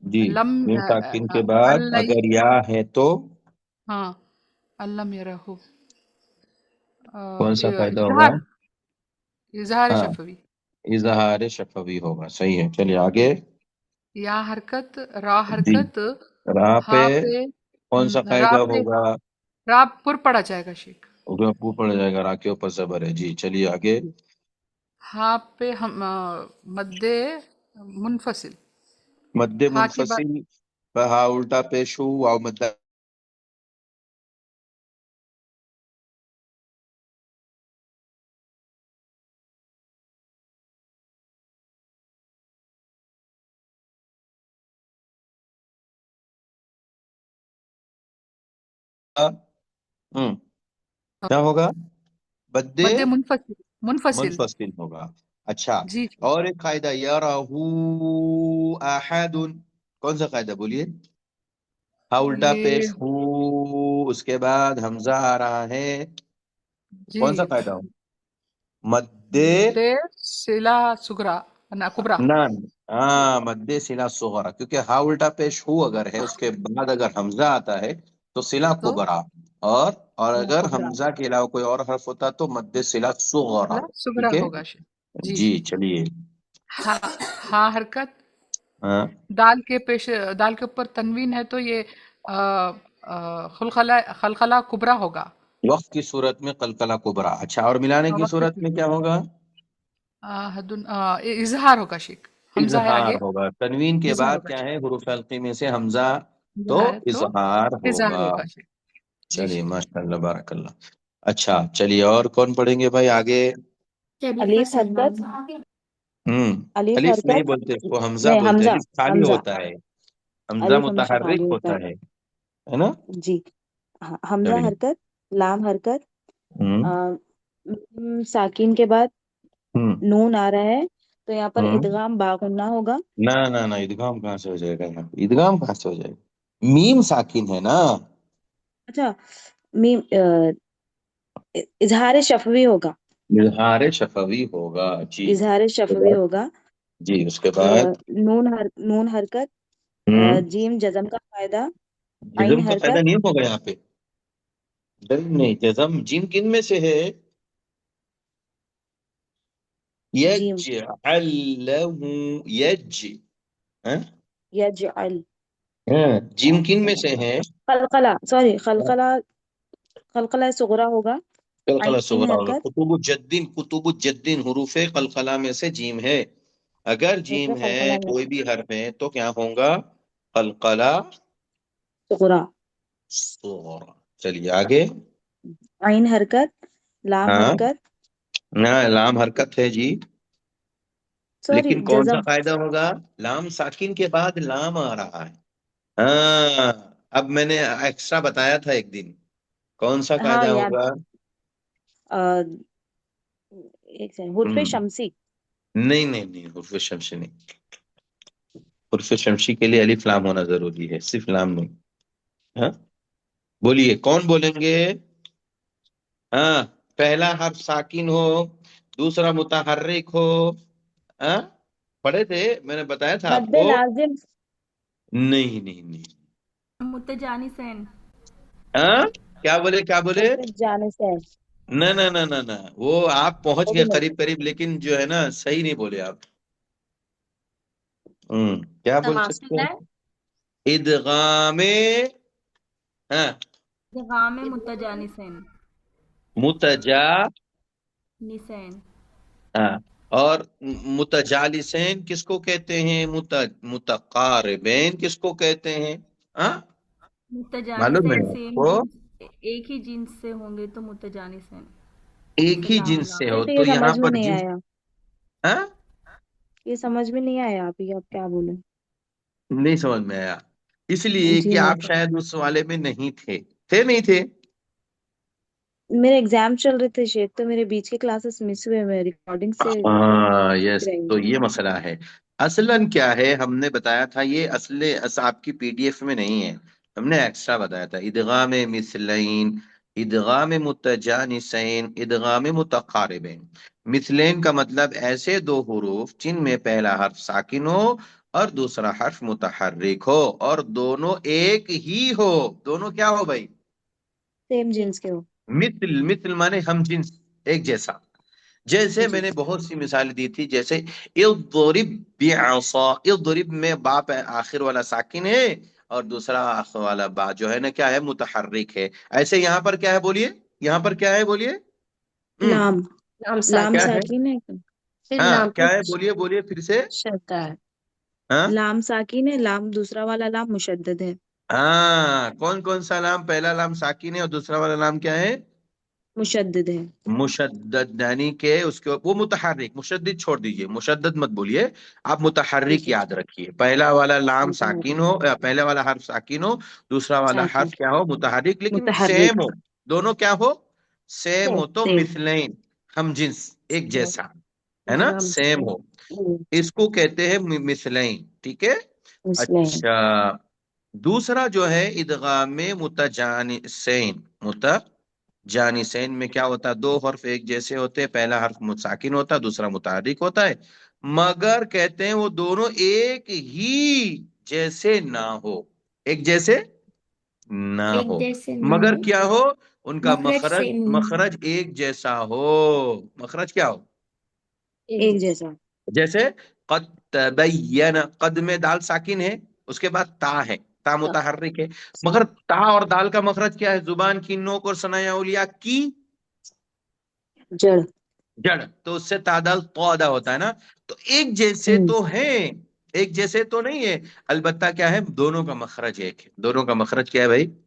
جی لم میم ساکن کے بعد اگر یا ہے تو ہاں अल्लम यरहु कौन सा कायदा होगा? इजहार इजहार हाँ, शफवी। इजहार शफवी होगा, सही है। चलिए आगे। या हरकत रा जी, हरकत रा पे हा पे कौन सा रा कायदा पे होगा? रा पुर पड़ा जाएगा शेख। रफू पड़ जाएगा, रा के ऊपर जबर है। जी चलिए आगे। हा पे हम मद्दे मुनफसिल। मद्दे हा के बाद मुनफसिल पे हा उल्टा पेश हु वाव मद्दा क्या होगा? मद्दे मद्दे मुनफसिल मुनफसिल। मुनफसिल होगा। अच्छा, जी जी। और एक कायदा, यराहू अहदुन, कौन सा कायदा बोलिए? हा उल्टा पेश ये हु, उसके बाद हमजा आ रहा है, जी कौन सा कायदा हो? मद्दे मद्दे सिला सुगरा ना कुबरा। ना, हाँ, मद्दे सिला सुगरा, क्योंकि हा उल्टा पेश हु अगर है उसके बाद अगर हमजा आता है तो सिला तो कुबरा, और या अगर कुबरा। हमजा के अलावा कोई और हर्फ होता तो मद्दे सिला सुगरा। सिला सुगरा ठीक है, होगा शेख। जी जी जी। चलिए। हा हा हरकत हाँ, दाल के पेश दाल के ऊपर तनवीन है तो ये खलखला खलखला कुबरा होगा। वक्त की सूरत में कलकला कुबरा। अच्छा, और मिलाने की वक्त सूरत की में क्या होगा? हदुन इजहार होगा शेख। हमजा है इजहार आगे। होगा। तनवीन के इजहार बाद होगा क्या शेख। है? हुरूफ हल्की में से हमजा, तो इजहार है तो इजहार इजहार होगा। होगा शेख। जी चलिए, शेख। माशाल्लाह बारकल्लाह। अच्छा चलिए, और कौन पढ़ेंगे भाई आगे? शरीफा अलीफ हरकत, सलमान। अलीफ अलिफ नहीं हरकत, बोलते इसको, हमजा नहीं बोलते हैं। हमजा, अलिफ खाली हमजा, होता है, हमजा अलीफ हमेशा मुतहर्रिक खाली होता होता है। है ना? जी। हमजा चलिए। हरकत, लाम हरकत, हम्म साकिन के बाद हम्म नून आ रहा है तो यहाँ पर हम्म इदगाम बागुन्ना होगा। ना ना ना, इदगाम कहाँ से हो जाएगा? यहाँ पे इदगाम कहाँ से हो जाएगा? मीम साकिन है ना। अच्छा, मीम इजहार शफवी होगा। इजहार शफवी होगा। जी, इजहार उसके शफवी बाद, होगा। जी उसके बाद, नून हरकत, हम्म जीम जजम का फायदा, आइन जज्म का फायदा हरकत, नहीं होगा यहाँ पे। नहीं, जज्म जिम किन में से है? जीम यजअलहु, यज, हाँ? यजअल, हाँ, जिम किन में से है? खलकला, सॉरी खलकला, खलकला सुगरा होगा। कलकला आइन सुगरा होगा। हरकत, कुतुबुज्जद्दीन हुरूफे कलकला में से जीम है। अगर जीम रुपये है, खलकला में कोई से भी हर्फ है, तो क्या होगा? कलकला सुगरा। सुगरा। चलिए आगे। आइन हरकत, लाम हाँ, हरकत, ना लाम हरकत है जी, सॉरी लेकिन कौन सा जजम। कायदा होगा? लाम साकिन के बाद लाम आ रहा है। हाँ, अब मैंने एक्स्ट्रा बताया था एक दिन, कौन सा हाँ कायदा याद, होगा? अ, एक सेकंड, हुर्फे हम्म शमसी। नहीं नहीं नहीं, हुर्फ शमसी नहीं। हुर्फ शमसी के लिए अलिफ लाम होना जरूरी है, सिर्फ लाम नहीं। हाँ, बोलिए कौन बोलेंगे? हाँ, पहला हर्फ साकिन हो, दूसरा मुतहर्रिक हो। हाँ, पढ़े थे, मैंने बताया था मद्दे आपको। लाजिम, नहीं नहीं नहीं। मुतजानिसैन। हाँ, क्या बोले, क्या बोले? जाने से ना ना ना ना ना, वो आप पहुंच वो भी गए नहीं। करीब करीब, लेकिन जो है ना, सही नहीं बोले आप। क्या बोल सकते तमासील है। हैं? इदगामे, हाँ, इदगाम मुतजानिसैन। मुतजा, निसैन। हाँ, और मुतजालिसैन किसको कहते हैं? मुतकारिबैन किसको कहते हैं? हाँ, मालूम है मुतजानिसैन सेम आपको? जिन्स, एक ही जिन्स से होंगे तो मुतजानिसैन। एक जैसे ही लाम जिन्स से लाम। हो मुझे तो ये यहाँ समझ में पर नहीं जिन्स, आया, हाँ, ये समझ में नहीं आया आप ये, अब क्या बोले। नहीं समझ में आया, इसलिए जी कि नहीं आप सर, शायद उस वाले में नहीं थे। थे नहीं थे? मेरे एग्जाम चल रहे थे शेख, तो मेरे बीच के क्लासेस मिस हुए, मैं रिकॉर्डिंग से हाँ, सीख यस, रही तो हूँ। ये मसला है। असलन क्या है, हमने बताया था ये आपकी पीडीएफ में नहीं है, हमने एक्स्ट्रा बताया था। इदगाम मिसलैन, इदगाम मुतजानिसैन, इदगाम मुतकारिबैन। मिसलैन का मतलब ऐसे दो हुरूफ जिनमें पहला हर्फ साकिन हो और दूसरा हर्फ मुतहर्रिक हो, और दोनों एक ही हो। दोनों क्या हो भाई? सेम जीन्स के हो। मिसल, मिसल माने हम जिन्स, एक जैसा। जैसे जी मैंने बहुत सी मिसालें दी थी, जैसे इضرब बिअसा, इضرब में बाप है, आखिर वाला साकिन है, और दूसरा आखिर वाला बा जो है ना क्या है, मुतहर्रिक है। ऐसे यहाँ पर क्या है बोलिए, यहाँ पर क्या है बोलिए। लाम, लाम लाम क्या साकिन है, साकिन है, फिर हाँ लाम क्या पे है बोलिए, बोलिए फिर से। शद्दा है। हाँ लाम साकिन है, लाम दूसरा वाला लाम मुशद्दद है। हाँ, कौन कौन सा लाम, पहला लाम साकिन है और दूसरा वाला लाम क्या है, मुशद्दद है। मुशद्दद, यानी कि उसके वो मुतहर्रिक, मुशद्दिद छोड़ दीजिए, मुशद्दद मत बोलिए, आप मुतहर्रिक जी याद रखिए। पहला वाला लाम साकिन मुतहर्रिक हो, पहला वाला हर्फ साकिन हो, दूसरा वाला साकिन हर्फ क्या हो, मुतहर्रिक, लेकिन सेम मुतहर्रिक। हो, दोनों क्या हो, सेम हो, तो सेम मिसलैन, हम जिन्स, एक जैसा, है ना, लाम सेम हो, इसको कहते हैं मिसलैन, ठीक है। मुस्लिम। अच्छा, दूसरा जो है इदगाम मुतजानिसैन, मुतजानिसैन में क्या होता है, दो हर्फ एक जैसे होते हैं, पहला हर्फ मुसाकिन होता है, दूसरा मुतहर्रिक होता है, मगर कहते हैं वो दोनों एक ही जैसे ना हो, एक जैसे ना एक हो, जैसे ना मगर हो, क्या हो, उनका मखरज मखरज, सेम ना हो। मखरज एक जैसा हो, मखरज क्या हो, एक एक जैसा। जैसा। जैसे कद तबय्यन, कद में दाल साकिन है, उसके बाद ता है, ता मुतहर्रिक है, मगर ता और दाल का मखरज क्या है, जुबान की नोक और सनाया उलिया की जड़। जड़, तो उससे तादाल तो अदा होता है ना, तो एक जैसे हम्म तो है, एक जैसे तो नहीं है, अलबत्ता क्या है, दोनों का मखरज एक है, दोनों का मखरज क्या है भाई, एक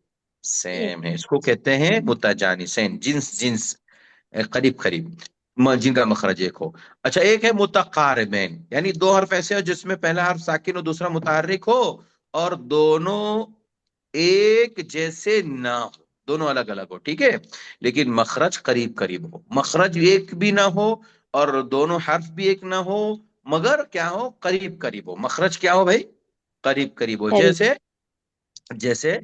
सेम है, इसको कहते हैं मुतजानिसैन, जिन्स जिन्स, करीब करीब, जिनका मखरज एक हो। अच्छा, एक है मुतकारिबैन, यानी दो हर्फ ऐसे हो जिसमें पहला हर्फ साकिन और दूसरा मुतहर्रिक हो, और दोनों एक जैसे ना हो, दोनों अलग अलग हो, ठीक है, लेकिन मखरज करीब करीब हो, मखरज एक भी ना हो और दोनों हर्फ भी एक ना हो, मगर क्या हो, करीब करीब हो, मखरज क्या हो भाई, करीब करीब हो। करीब। जैसे, जैसे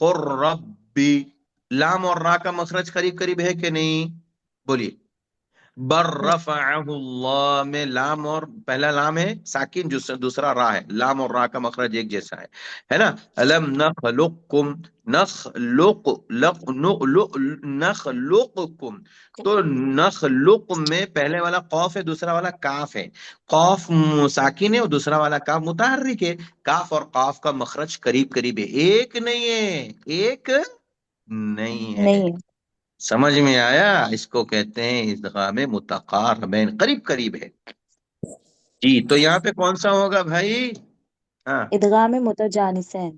कुर्रब्बी, लाम और रा का मखरज करीब करीब है कि नहीं, बोलिए। बर रफ़अहुल्लाह में लाम और पहला लाम है साकिन, दूसरा रा है, लाम और रा का मखरज एक जैसा है ना। अलम नखलुकुम, नखलुक, लक नु लु नखलुकुम, तो नखलुक में पहले वाला कौफ है, दूसरा वाला काफ है, कौफ साकिन है और दूसरा वाला काफ मुतहर्रिक है, काफ और काफ का मखरज करीब करीब है, एक नहीं है, एक नहीं है, नहीं है। समझ में आया, इसको कहते हैं इदगाम मुतकारिबैन, करीब करीब है जी। तो यहाँ पे कौन सा होगा भाई, हाँ, इदगाम मुतजानिसैन।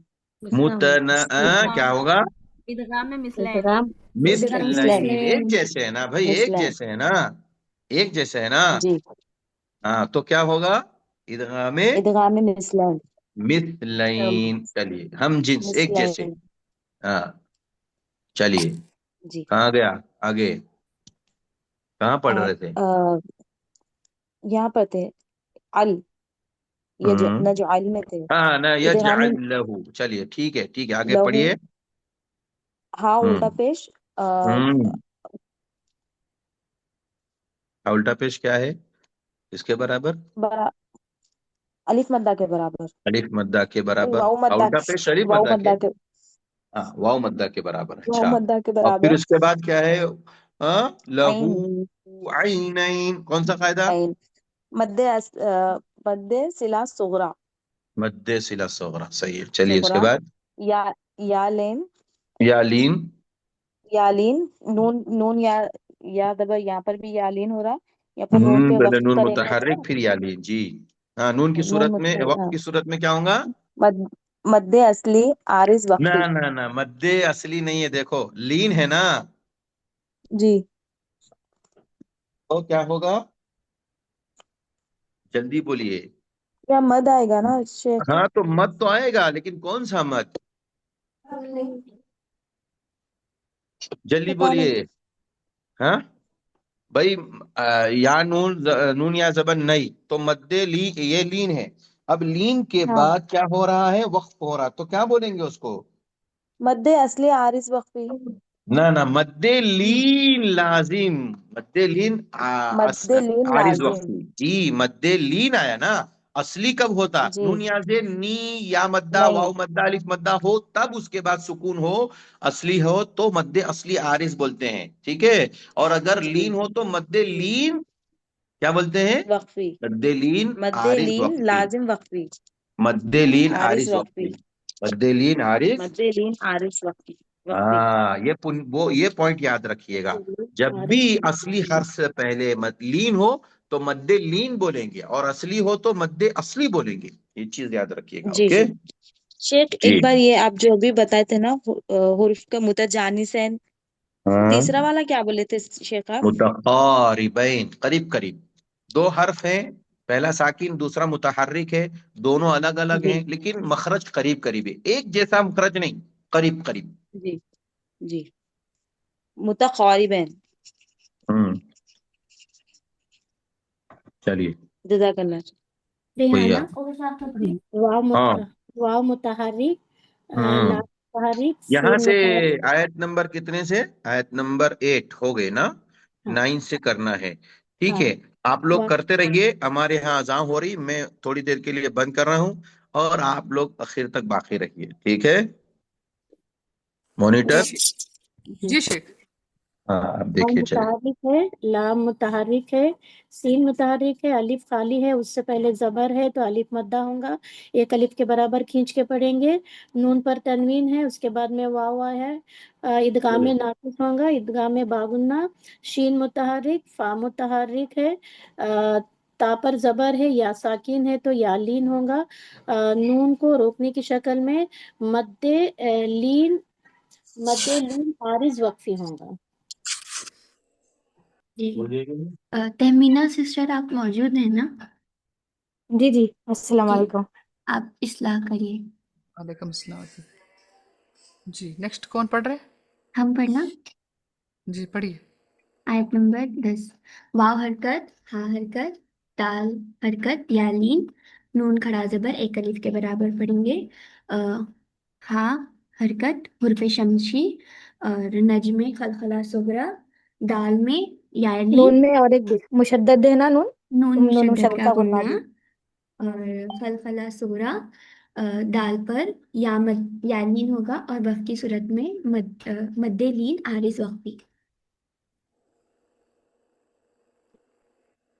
मुतन क्या इदगाम होगा, इदगाम में मिसलैन। इंतजाम इदगाम मिसलैन। मिसलैन, एक मिसलैन। जैसे है ना भाई, एक मिसलैन। जैसे है ना, एक जैसे है ना, जी हाँ, तो क्या होगा, इदगाम इदगाम मिसलैन। मिसलैन, चलिए हम जिन्स, एक जैसे, मिसलैन। हाँ, चलिए, जी कहाँ गया आगे, कहाँ पढ़ रहे थे, यहाँ पर थे अल, हम्म, नजअल में थे। हाँ ना, इदगाम यजअल लहू, चलिए ठीक है, ठीक है, आगे लहू, पढ़िए। हाँ उल्टा हम्म पेश, हम्म, उल्टा पेश क्या है, इसके बराबर, बरा, अलिफ मद्दा के बराबर। अलिफ मद्दा के बराबर, वाऊ मद्दा, उल्टा पेश अलिफ वाऊ मद्दा के, मद्दा के, हाँ, वाव मद्दा के बराबर, वाऊ अच्छा, मद्दा के और फिर बराबर। उसके बाद क्या है, हाँ, लहू आइन। ऐनैन, कौन सा कायदा, आइन मद्दे मद्दे सिला सुगरा। मद्दे सिला सगरा, सही है, चलिए उसके सुगरा। बाद, या या लेन, यालीन, यालीन, नून नून या दबर, यहाँ पर भी यालीन हो रहा, यहाँ पर नून पे पहले वक्त नून करेंगे तो मुतहर्रिक फिर यालीन जी, हाँ, नून की नून सूरत में, वक्त हाँ, की सूरत में क्या होगा, मद्दे असली आरिज ना वक्फी। ना ना, मद्दे असली नहीं है, देखो लीन है ना, जी तो क्या होगा, जल्दी बोलिए, क्या मद आएगा ना शेख। हाँ, तो मत तो आएगा, लेकिन कौन सा मत, जल्दी पता नहीं। बोलिए, हाँ भाई, या नून, नून या जबन नहीं, तो मद्दे ली, ये लीन है, अब लीन के हाँ बाद क्या हो रहा है, वक्फ हो रहा, तो क्या बोलेंगे उसको, मद्दे असली आरिज वक्फी। ना ना, मद्दे लीन लाजिम, मद्दे लीन मद्दे लीन आरिज लाजिम। वक्फी जी, मद्दे लीन आया ना, اصلی کب ہوتا؟ جی نون یا سے نی یا مدہ نہیں واو مدہ الف مدہ ہو تب اس کے بعد سکون ہو، اصلی ہو تو مد اصلی عارض بولتے ہیں، ٹھیک ہے؟ اور اگر جی لین ہو تو مد لین کیا بولتے ہیں؟ وقفی مد لین مد عارض لین وقفی، لازم وقفی مد لین عارض عارض وقفی وقفی، مد لین عارض۔ مد لین عارض وقفی وقفی ہاں یہ پوائنٹ یاد رکھیے گا، جب بھی عارض اصلی حرف سے پہلے مد لین ہو تو مد لین بولیں گے، اور اصلی ہو تو مد اصلی بولیں گے، یہ چیز یاد رکھیے گا، جی اوکے؟ جی شیخ جی ایک بار یہ آپ جو ابھی بتائے تھے نا حروف کا متجانسین ہاں، تیسرا والا کیا بولے تھے شیخ آپ؟ متقاربین قریب قریب، دو حرف ہیں، پہلا ساکن دوسرا متحرک ہے، دونوں الگ الگ جی ہیں لیکن مخرج قریب قریب ہے، ایک جیسا مخرج نہیں، قریب قریب۔ جی جی متقاربین ہوں، چلیے جزاک اللہ کوئی ریحانہ یاد؟ واو ہاں، واو متحرک ہوں، لام متحرک یہاں سین سے متحرک آیت نمبر کتنے سے؟ آیت نمبر 8 ہو گئے نا؟ ہاں 9 سے کرنا ہے، ٹھیک ہاں ہے؟ آپ لوگ واو کرتے رہیے، ہمارے یہاں اذان ہو رہی، میں تھوڑی دیر کے لیے بند کر رہا ہوں، اور آپ لوگ اخیر تک باقی رہیے، ٹھیک ہے؟ مانیٹر، جی جی جی شیخ۔ ہاں آپ واو دیکھیے، چلیے۔ متحرک ہے لام متحرک ہے سین متحرک ہے الف خالی ہے اس سے پہلے زبر ہے تو الف مدہ ہوگا ایک الف کے برابر کھینچ کے پڑھیں گے نون پر تنوین ہے اس کے بعد میں واو ہے ادغام ناقص ہوگا ادغام باغنا شین متحرک فا متحرک ہے تا پر زبر ہے یا ساکین ہے تو یا لین ہوگا نون کو روکنے کی شکل میں مد لین عارض وقفی ہوگا جی تہمینہ سسٹر آپ موجود ہیں نا جی جی السلام جی علیکم. آپ اصلاح کریے وعلیکم السلام۔ جی نیکسٹ کون پڑھ رہے؟ ہم پڑھنا جی پڑھیے۔ آیت نمبر 10 واو حرکت ہا حرکت دال حرکت یا لین نون کھڑا زبر ایک الف کے برابر پڑھیں گے ہا حرکت حرف شمشی اور نجم خلخلہ صغرا دال میں یا لین نون میں اور ایک مشدد ہے نا نون نون نون مشدد کا مشدد گنا بھی. اور خلخلہ صغرا دال پر یا لین ہوگا اور وقف کی صورت میں مد لین عارض وقفی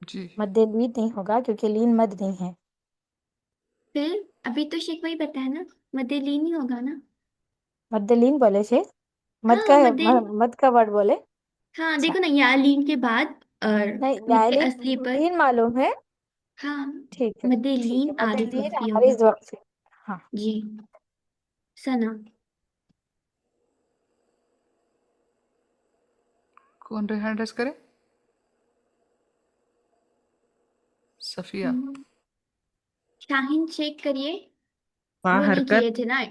جی مد لین نہیں ہوگا کیونکہ لین مد نہیں ہے. پھر ابھی تو شیخ وہی بتایا نا مد لین ہی ہوگا نا مد لین بولے سے ہاں مد کا ورڈ بولے. ہاں اچھا دیکھو نا یا لین کے بعد اور نہیں مد لین اصلی پر لین معلوم ہے. ہاں ٹھیک ہے مد ٹھیک لین ہے مد عارض لین وقفی ہوگا عارض وقف. ہاں جی سنا کون ریہانڈ ریس کرے؟ صفیہ۔ شاہین چیک کریے با وہ نہیں حرکت کیے تھے نا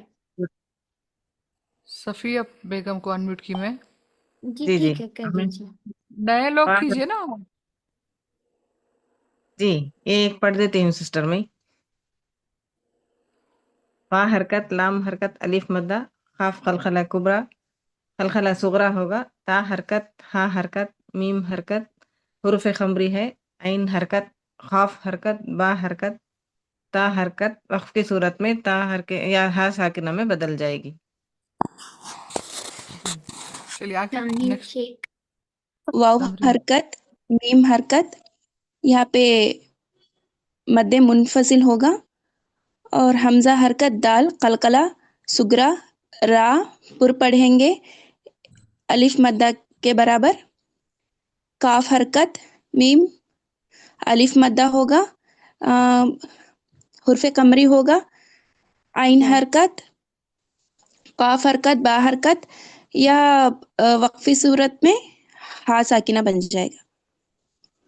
صفیہ بیگم کو انمیوٹ کی میں۔ جی جی جی ٹھیک ہے کر دیجیے نئے لوگ با کیجیے نا۔ جی ایک پڑھ دیتی ہوں سسٹر میں با حرکت لام حرکت الف مدہ خاف خلخلہ کبرا خلخلہ صغرا ہوگا تا حرکت ہا حرکت میم حرکت حروف خمری ہے عین حرکت خاف حرکت با حرکت تا حرکت وقف کی صورت میں تا حرکت یا ہا ساکنہ میں بدل جائے گی. چلیے آگے شاہین نیکسٹ چیک واو تمرین۔ حرکت میم حرکت یہاں پہ مد منفصل ہوگا اور حمزہ حرکت دال قلقلہ سگرا را پر پڑھیں گے الف مدہ کے برابر کاف حرکت میم الف مدہ ہوگا حرف قمری ہوگا عین حرکت قاف حرکت با حرکت یا وقفی صورت میں ہا ساکنہ بن جائے گا.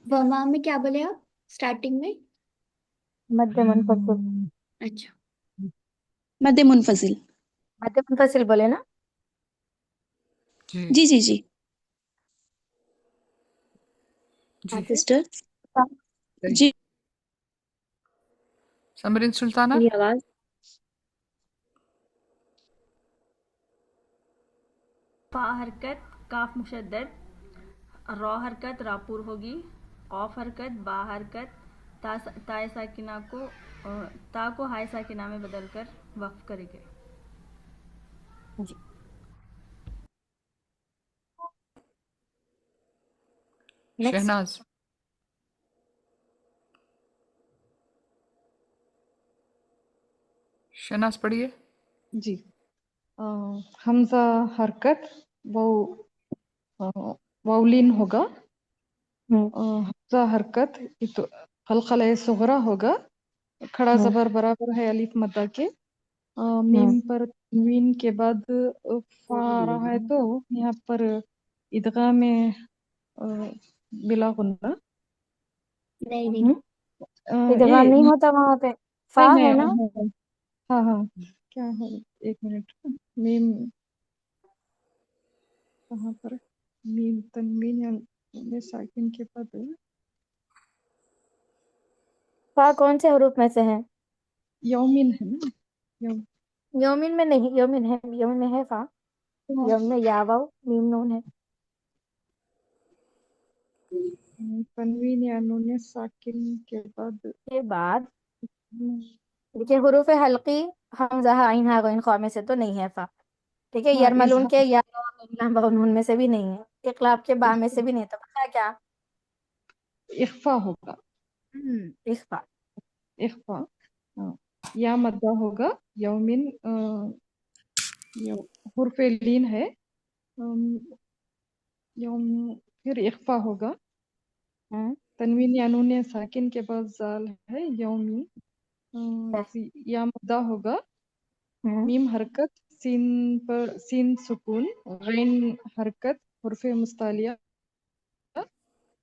وہاں میں کیا بولے آپ اسٹارٹنگ میں مد منفصل اچھا مد منفصل. مد منفصل بولے نا. جی جی جی جی جی سسٹر صحیح۔ جی سمرین سلطانہ۔ میری آواز فا حرکت کاف مشدد را حرکت راپور ہوگی قاف حرکت با حرکت ताए साकिना को ता को हाय साकिना में बदल कर वक्फ करेंगे। जी नेक्स्ट शहनाज। शहनाज पढ़िए। जी हमजा हरकत वाउलिन होगा। हमजा हरकत तो खलखला सुगरा होगा। खड़ा जबर बराबर है अलिफ मद्दा के। मीम पर तनवीन के बाद फा आ रहा है तो यहाँ पर इदगाम में बिला गुन्ना। नहीं ये इदगाम नहीं होता वहां पे, फा नहीं है ना। नहीं हाँ हाँ क्या है, एक मिनट। मीम कहाँ पर, मीम तनवीन या में साकिन के बाद फा कौन से हरूफ में से है? यौमिन है ना। यौमिन में नहीं, यौमिन में है फा। यौमिन में या वाव मीम नून है। तनवीन या नून साकिन के बाद के बाद देखिए हुरूफ हल्की हमजा हा आइन हा गइन खा में से तो नहीं है फा। ठीक है, हाँ यरमलून के इजहार या नून में से भी नहीं है, इकलाब के बा में से भी नहीं है, तो बता क्या? इख्फा होगा। इख्फा। इख्फा हाँ। या मद्दा होगा। यौमिन हुर्फ लीन है। यौम फिर इख्फा होगा। तनवीन या नून साकिन के बाद जाल है यौमी। या मद्दा होगा। मीम हरकत, सीन पर सीन सुकून, गैन हरकत हुर्फ मुस्तालिया,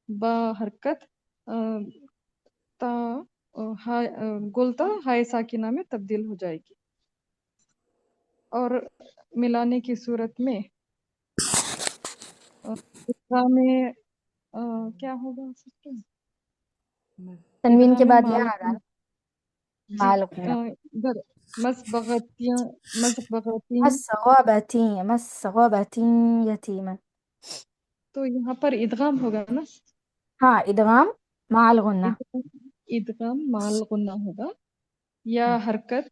बा हरकत ता हाय गुलता हाय साकिना में तब्दील हो जाएगी। और मिलाने की सूरत में इकरा में क्या होगा सिस्टम? तनवीन इदगा के में बाद या माल आ रहा जी माल इधर मसबगतियां मसगबती यतीमा। तो यहाँ पर इदगाम होगा ना। हाँ, इदगाम माल गुन्ना। इदगाम माल गुन्ना होगा। या हरकत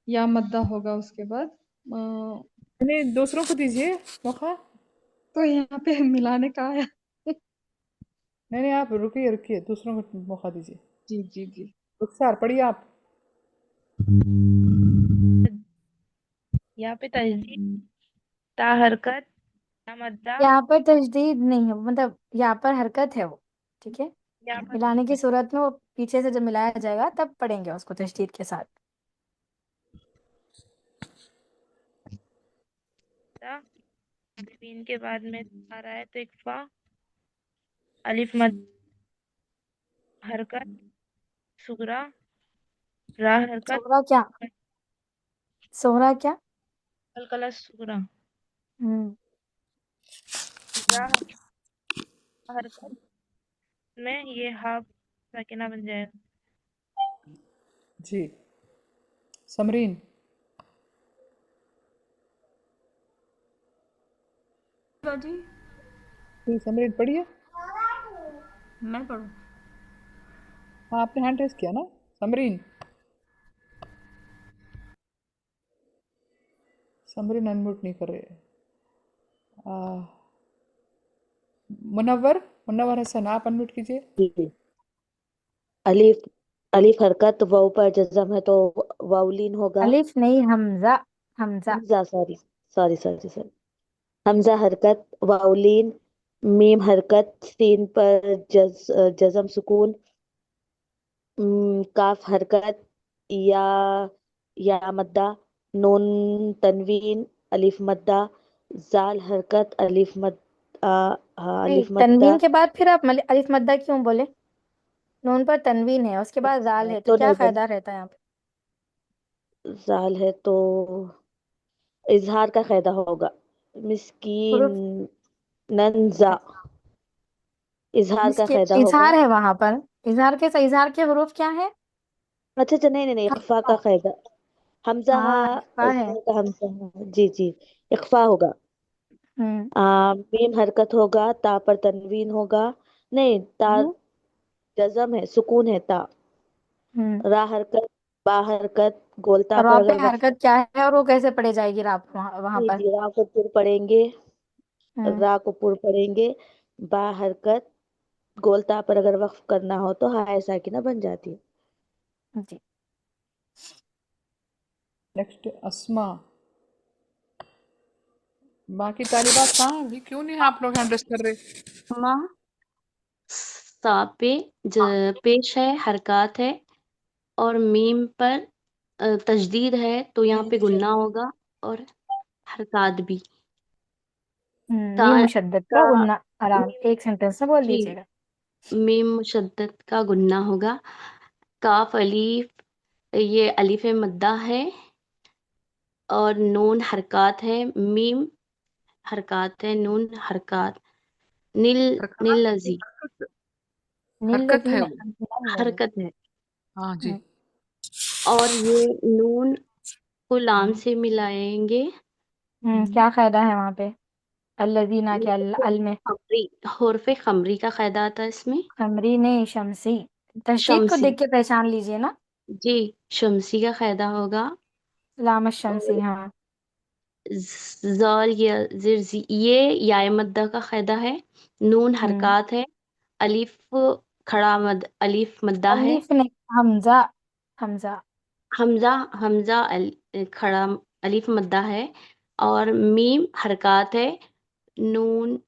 या मद्दा होगा उसके बाद। नहीं, दूसरों को दीजिए मौका। तो यहाँ पे मिलाने का है। नहीं, आप रुकिए रुकिए, दूसरों को मौका दीजिए। जी जी जी रुखसार पढ़िए आप। यहाँ पे तजदीद ता हरकत या मद्दा यहाँ पर तजदीद नहीं है, मतलब यहाँ पर हरकत है वो। ठीक है, या मिलाने की सूरत में वो पीछे से जब मिलाया जाएगा तब पढ़ेंगे उसको तशदीद के साथ। मद्दा तनवीन के बाद में आ रहा है तो इक्फा अलिफ मद हरकत सुगरा रा हरकत सोहरा क्या? सोहरा क्या? कलकला सुगरा हम्म रा हरकत में ये हा साकिना बन जाएगा। जी समरीन। जी जी समरीन पढ़िए। मैं पढ़ूँ? हाँ, आपने हैंड रेस किया ना समरीन। समरीन अनम्यूट नहीं कर रहे। मुनव्वर मुनव्वर हसन आप अनम्यूट कीजिए। जी अलिफ अलिफ हरकत वाव पर जज़म है तो वाउलीन होगा। अलिफ नहीं, Hamza. Hamza Hamza sorry sorry sorry sorry Hamza हरकत वाउलीन मीम हरकत सीन पर जज़म सुकून काफ हरकत या मद्दा नून तनवीन अलिफ मद्दा जाल हरकत अलिफ मद हाँ नहीं, अलिफ मद्दा तनवीन के बाद फिर आप अलिफ मद्दा क्यों बोले? नून पर तनवीन है, उसके बाद जाल है, तो तो क्या नहीं बोल फायदा रहता है यहाँ पे? जाल है तो इजहार का फायदा होगा। मिस्कीन हुरूफ नंजा इजहार का इसके फायदा होगा। इजहार है वहां पर। इजहार के हुरूफ क्या है? अच्छा अच्छा नहीं इख्फा का फायदा। हमजा हाँ, इख्फा है। इजहार का हमजा जी जी इख्फा होगा। हम्म मीम हरकत होगा ता पर तनवीन होगा। नहीं ता हम्म, जज़म है, सुकून है ता, रा हरकत, बा हरकत, गोलता पर रा पे अगर वक्फ, हरकत क्या है और वो कैसे पढ़ी जाएगी रा वहां जी पर? जी, रा को पुर पढ़ेंगे, हम्म, रा को पुर पढ़ेंगे, बा हरकत, गोलता पर अगर वक्फ करना हो तो हाय साकिना बन जाती है। जी। नेक्स्ट अस्मा। बाकी तालिबात कहाँ हैं अभी? क्यों नहीं आप लोग हैंड रेस कर रहे? माँ सा पे पेश है, हरकत है, और मीम पर तजदीद है तो यहाँ पे गुन्ना होगा, और हरकत भी। ता मीम मुशद्दद का का गुन्ना आराम मीम, एक सेंटेंस में बोल जी, दीजिएगा। मीम मुशद्दद का गुन्ना होगा। काफ अलीफ, ये अलीफ मद्दा है, और नून हरकत है, मीम हरकत है, नून हरकत, नील नील लजी नील हरकत लजी है में वो। हरकत है, हाँ जी। और ये नून को लाम से मिलाएंगे। क्या कायदा है वहां पे? अल्लजीना के अल में खमरी, हुर्फ खमरी का कायदा आता है इसमें। खमरी नहीं, शमसी। तशदीद को शमसी, देख के पहचान लीजिए ना। जी, शमसी का कायदा होगा। लाम शमसी, और हाँ। जाल या जिरजी, ये याय मद्दा का कायदा है। नून हम्म हरकत है, अलिफ खड़ा मद, अलिफ मद्दा है, अलिफ नहीं, हमजा। हमजा। हमजा हमजा खड़ा अलिफ मद्दा है, और मीम हरकत है, नून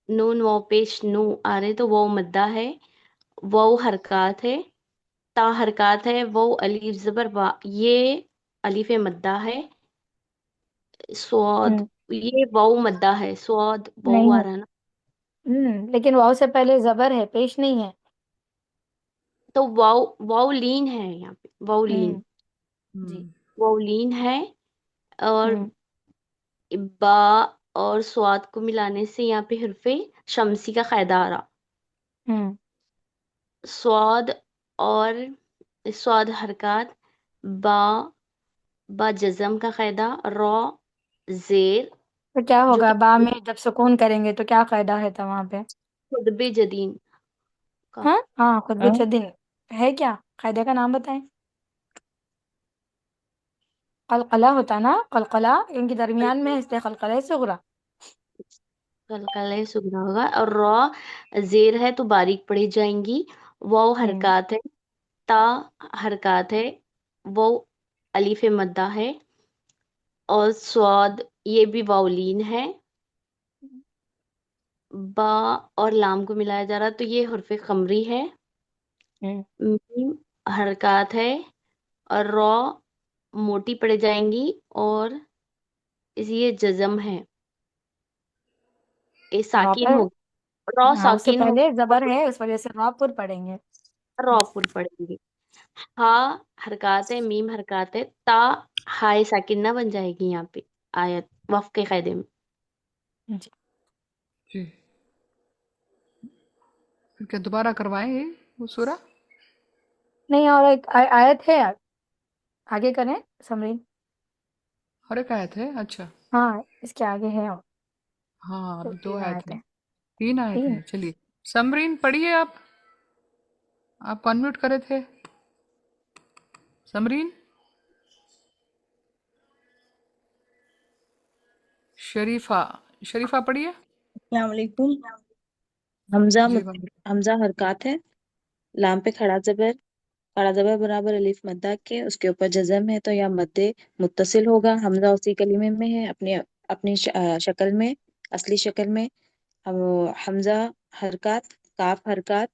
नून वाव पेश नू आ रहे तो वो मद्दा है, वाव हरकत है, ता हरकत है, वो अलीफ जबर बा, ये अलीफ मद्दा है, स्वाद, हम्म ये वाव मद्दा है, स्वाद वाव नहीं आ है। रहा है ना, लेकिन वाव से पहले जबर है, पेश नहीं है। तो वाव वाव लीन है यहाँ पे, वाव लीन, जी। वाव लीन है, और हम्म बा और स्वाद को मिलाने से यहाँ पे हरफे शमसी का कायदा आ रहा। हम्म स्वाद और स्वाद हरकत, बा बा जज़म का कायदा, रॉ जेर, तो क्या जो होगा कि बा में जब सुकून करेंगे तो क्या कायदा है था वहां पे? खुतबे जदीन का। हाँ हाँ, खुद दिन है क्या? कायदे का नाम बताएं। कलकला होता ना, कलकला इनके दरमियान में है, इसलिए कलकला सुगरा। कलकला सुगना होगा, और रॉ जेर है तो बारीक पढ़ी जाएंगी। वाव हम्म हरकत है, ता हरकत है, वो अलीफ मद्दा है, और स्वाद ये भी वावलीन है, बा और लाम को मिलाया जा रहा तो ये हरफ खमरी है, हम्म मीम हरकत है, और रॉ मोटी पड़ जाएंगी, और ये जज़म है, ये रॉ साकिन पर, हो, रॉ हाँ उससे साकिन हो, पहले जबर है, उस वजह से रॉ पर पढ़ेंगे। रॉ पुर पड़ेंगे। हा हरकत है, मीम हरकत है, ता हाय साकिन ना बन जाएगी यहाँ पे आयत वफ के कायदे में। जी। जी। फिर क्या दोबारा करवाएं ये वो सूरा? नहीं, और एक आयत है, आगे करें समरी। और एक आयत है, अच्छा। हाँ, इसके आगे है और हाँ तो अभी दो 3 आयत आयत हैं, है। 3 आयत 3। हैं। चलिए समरीन पढ़िए आप अनम्यूट करे थे समरीन। शरीफा, शरीफा पढ़िए। अस्सलाम वालेकुम। हमजा जी मम्मी। हमजा हरकत है, लाम पे खड़ा जबर बराबर अलिफ मद्दा के, उसके ऊपर जज़म है तो यह मद्दे मुत्तसिल होगा। हमजा उसी कलीमे में है अपनी अपनी शक्ल में, असली शक्ल में। हम हमजा हरकत, काफ हरकत,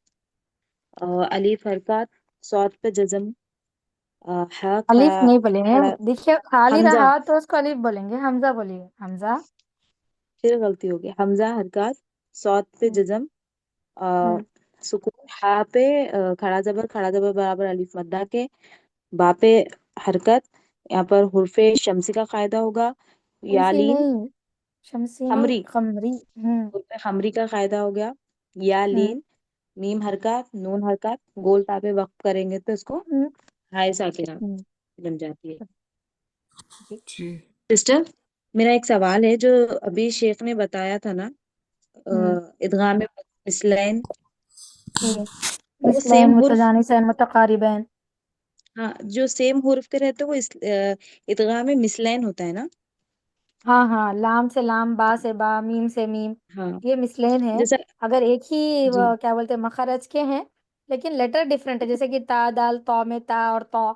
अलिफ हरकत, सौद पे जज़म, हा अलिफ नहीं बोलेंगे, खड़ा, देखिए खाली हमजा, रहा तो उसको अलिफ बोलेंगे, हमजा बोलिए, हमजा। फिर गलती होगी, हमजा हरकत, सौद पे जज़म, हम्म सुकून, हा पे खड़ा जबर बराबर अलिफ मद्दा के, बा पे हरकत, यहाँ पर हुर्फे शमसी का कायदा होगा, शमसी यालीन नहीं, शमसी नहीं, खमरी, खमरी। हुर्फे खमरी का कायदा हो गया, हम्म यालीन, मीम हरकत, नून हरकत, गोल ताबे वक्त करेंगे तो इसको हम्म हाय साकिना हम्म, बन जाती है। जी। जी सिस्टर, मेरा एक सवाल है जो अभी शेख ने बताया था ना, हम्म इदगाम मिसलैन, जी। وہ مثلین سیم حرف، متجانسین متقاربین. ہاں جو سیم حرف کے رہتے وہ ادغام میں مثلین ہوتا ہے نا. ہاں ہاں، لام سے لام، با سے با، میم سے میم، ہاں یہ مثلین ہے. جیسا، اگر ایک ہی جی کیا بولتے ہیں مخرج کے ہیں لیکن لیٹر ڈفرینٹ ہے، جیسے کہ تا دال، تو میں تا اور تو،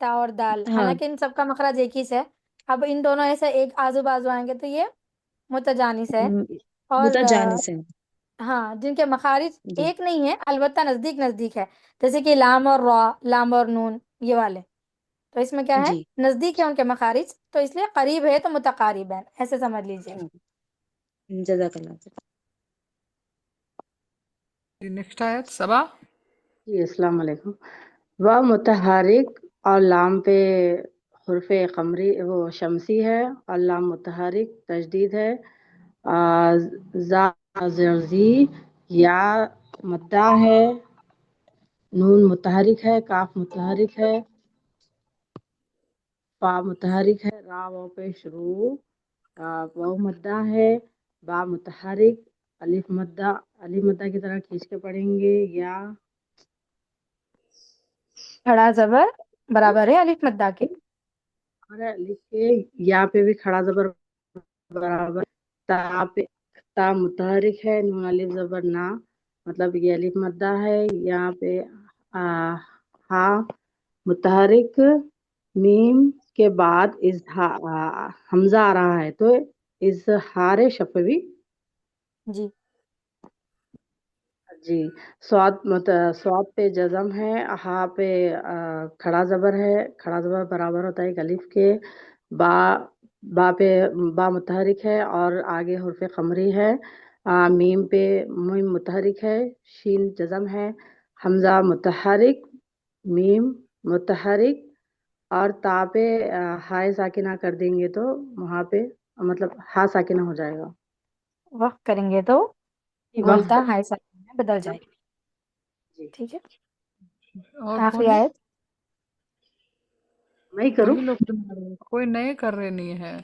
تا اور دال، ہاں حالانکہ ان سب کا مخرج ایک ہی سے ہے. اب ان دونوں ایسے ایک آزو بازو آئیں گے تو یہ متجانس ہے. اور متجانس ہے. ہاں، جن کے مخارج جی ایک نہیں ہے البتہ نزدیک نزدیک ہے، جیسے کہ لام اور را، لام اور نون، یہ والے. تو اس میں کیا ہے، جی نزدیک ہے ان کے مخارج، تو اس لیے قریب ہے تو متقارب ہے، ایسے سمجھ لیجیے. ہاں، جزاک اللہ خیر. نیکسٹ آیت سبا. جی السلام علیکم. و متحرک اور لام پہ حرف قمری وہ شمسی ہے، اور لام متحرک تجدید ہے. زا زرزی یا مدہ ہے، نون متحرک ہے، کاف متحرک ہے، فا متحرک ہے، را واو پہ شروع، واو مدہ ہے، با متحرک، الف مدہ کی طرح کھینچ کے پڑھیں گے. یا کھڑا زبر برابر ہے الف مدہ کے. اور الف کے یا پہ بھی کھڑا زبر برابر. تا پہ تا متحرک ہے، نون الف زبر نا، مطلب یہ الف مدہ ہے. یہاں پہ ہا متحرک، میم کے بعد حمزہ آ رہا ہے تو اظہار شفوی. جی جی. سواد پہ جزم ہے، ہا پہ کھڑا زبر ہے، کھڑا زبر برابر ہوتا ہے ایک الف کے. با با پہ با متحرک ہے اور آگے حرف قمری ہے. میم پہ میم متحرک ہے، شین جزم ہے، حمزہ متحرک، میم متحرک، اور تا پہ ہائے ساکنہ کر دیں گے تو وہاں پہ مطلب ہا ساکنہ ہو جائے گا. وقف کریں گے تو وقف گولتا ہائی ساکن میں بدل جائے گی. جی. ٹھیک ہے. اور آخری کون ہے؟ آیت. میں کروں. وہی لوگ تمہارے کوئی نئے کر رہے نہیں ہے.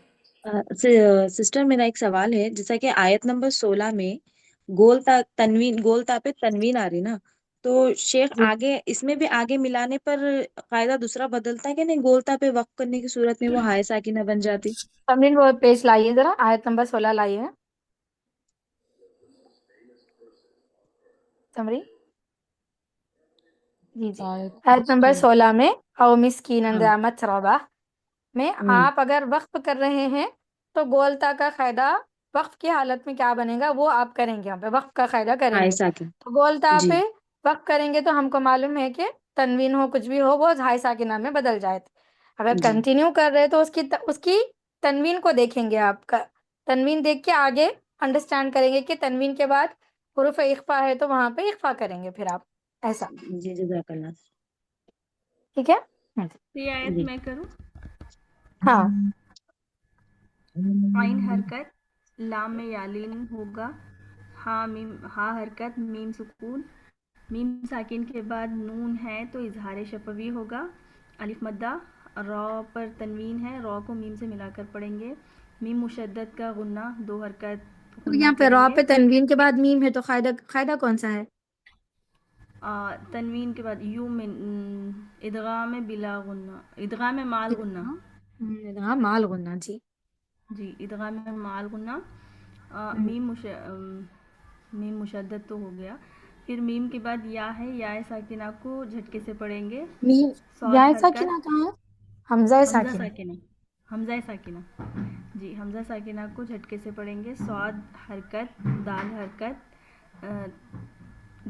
سسٹر میرا ایک سوال ہے، جیسا کہ آیت نمبر 16 میں گول تا تنوین، گول تا پہ تنوین آ رہی نا، تو شیخ جی آگے اس میں بھی آگے ملانے پر قاعدہ دوسرا بدلتا ہے کہ نہیں؟ گول تا پہ وقف کرنے کی صورت میں وہ ہائے ساکنہ بن جاتی. تمرین وہ پیج لائیے ذرا، آیت نمبر 16 لائیے. تمرین جی جی، آیت نمبر 16 میں او مسکین ہاں ذا ربا میں آپ اگر وقف کر رہے ہیں تو گولتا کا قاعدہ وقف کی حالت میں کیا بنے گا وہ آپ کریں گے، یہاں پہ وقف کا قاعدہ کریں ہائے گے. ساکن. تو گولتا جی پہ وقف کریں گے تو ہم کو معلوم ہے کہ تنوین ہو کچھ بھی ہو وہ ہائے ساکنہ میں بدل جائے. اگر جی کنٹینیو کر رہے تو اس کی تنوین کو دیکھیں گے. آپ کا تنوین دیکھ کے آگے انڈرسٹینڈ کریں گے کہ تنوین کے بعد حروف اخفا ہے تو وہاں پہ اخفا کریں گے پھر آپ ایسا. جی جزاک اللہ. ٹھیک ہے. یہ آیت جی میں کروں. ہاں عین حرکت، لام میں یالین ہوگا، ہا حرکت، میم سکون، میم ساکن کے بعد نون ہے تو اظہار شفوی ہوگا. الف مدہ، را پر تنوین ہے، را کو میم سے ملا کر پڑھیں گے. میم مشدد کا غنہ، 2 حرکت تو غنہ یہاں پہ کریں را گے. پہ تنوین کے بعد میم ہے تو قاعدہ کون سا ہے؟ تنوین کے بعد یوں میں ادغام بلا غنہ، ادغام مال غنہ. ہاں مال غنہ. جی جی ادغام مال غنہ. میم مشدد تو ہو گیا. پھر میم کے بعد یا ہے، یا ساکنہ کو جھٹکے سے پڑھیں گے. میم یا صاد ساکنہ حرکت، کہاں ہے؟ حمزہ حمزہ ساکنہ. ساکنہ، حمزہ ساکنہ. جی حمزہ ساکنہ کو جھٹکے سے پڑھیں گے. صاد حرکت، دال حرکت،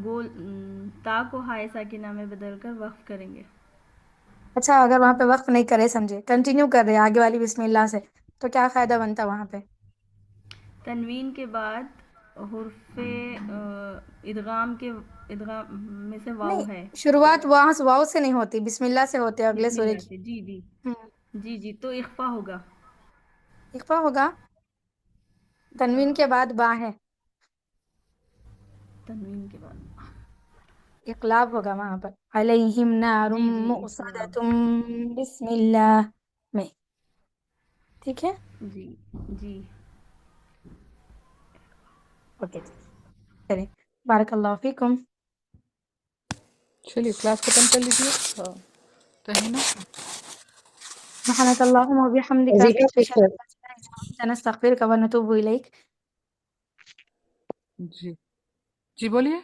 گول تا کو ہائے ساکنہ میں بدل کر وقف کریں گے. اچھا اگر وہاں پہ وقف نہیں کرے، سمجھے کنٹینیو کر رہے آگے والی بسم اللہ سے، تو کیا فائدہ بنتا وہاں پہ؟ تنوین کے بعد حرف ادغام میں سے واو نہیں، ہے شروعات وہاں سے واو سے نہیں ہوتی، بسم اللہ سے ہوتے اگلے بسم سورے اللہ کی. سے. جی جی جی جی تو اخفا ہوگا. اخفا ہوگا. تنوین کے بعد با ہے، تنوین کے بعد اقلاب ہوگا وہاں پر. علیہم نار جی جی مؤصدۃ اخلاق. بسم اللہ میں. ٹھیک ہے. جی جی اوکے جی، چلیں. بارک اللہ فیکم. چلیے کلاس ختم کر لیجیے تہینہ. سبحانك اللهم وبحمدك وظیفہ نشهد پوچھو. أن لا إله إلا أنت نستغفرك ونتوب إليك. جی بولیے.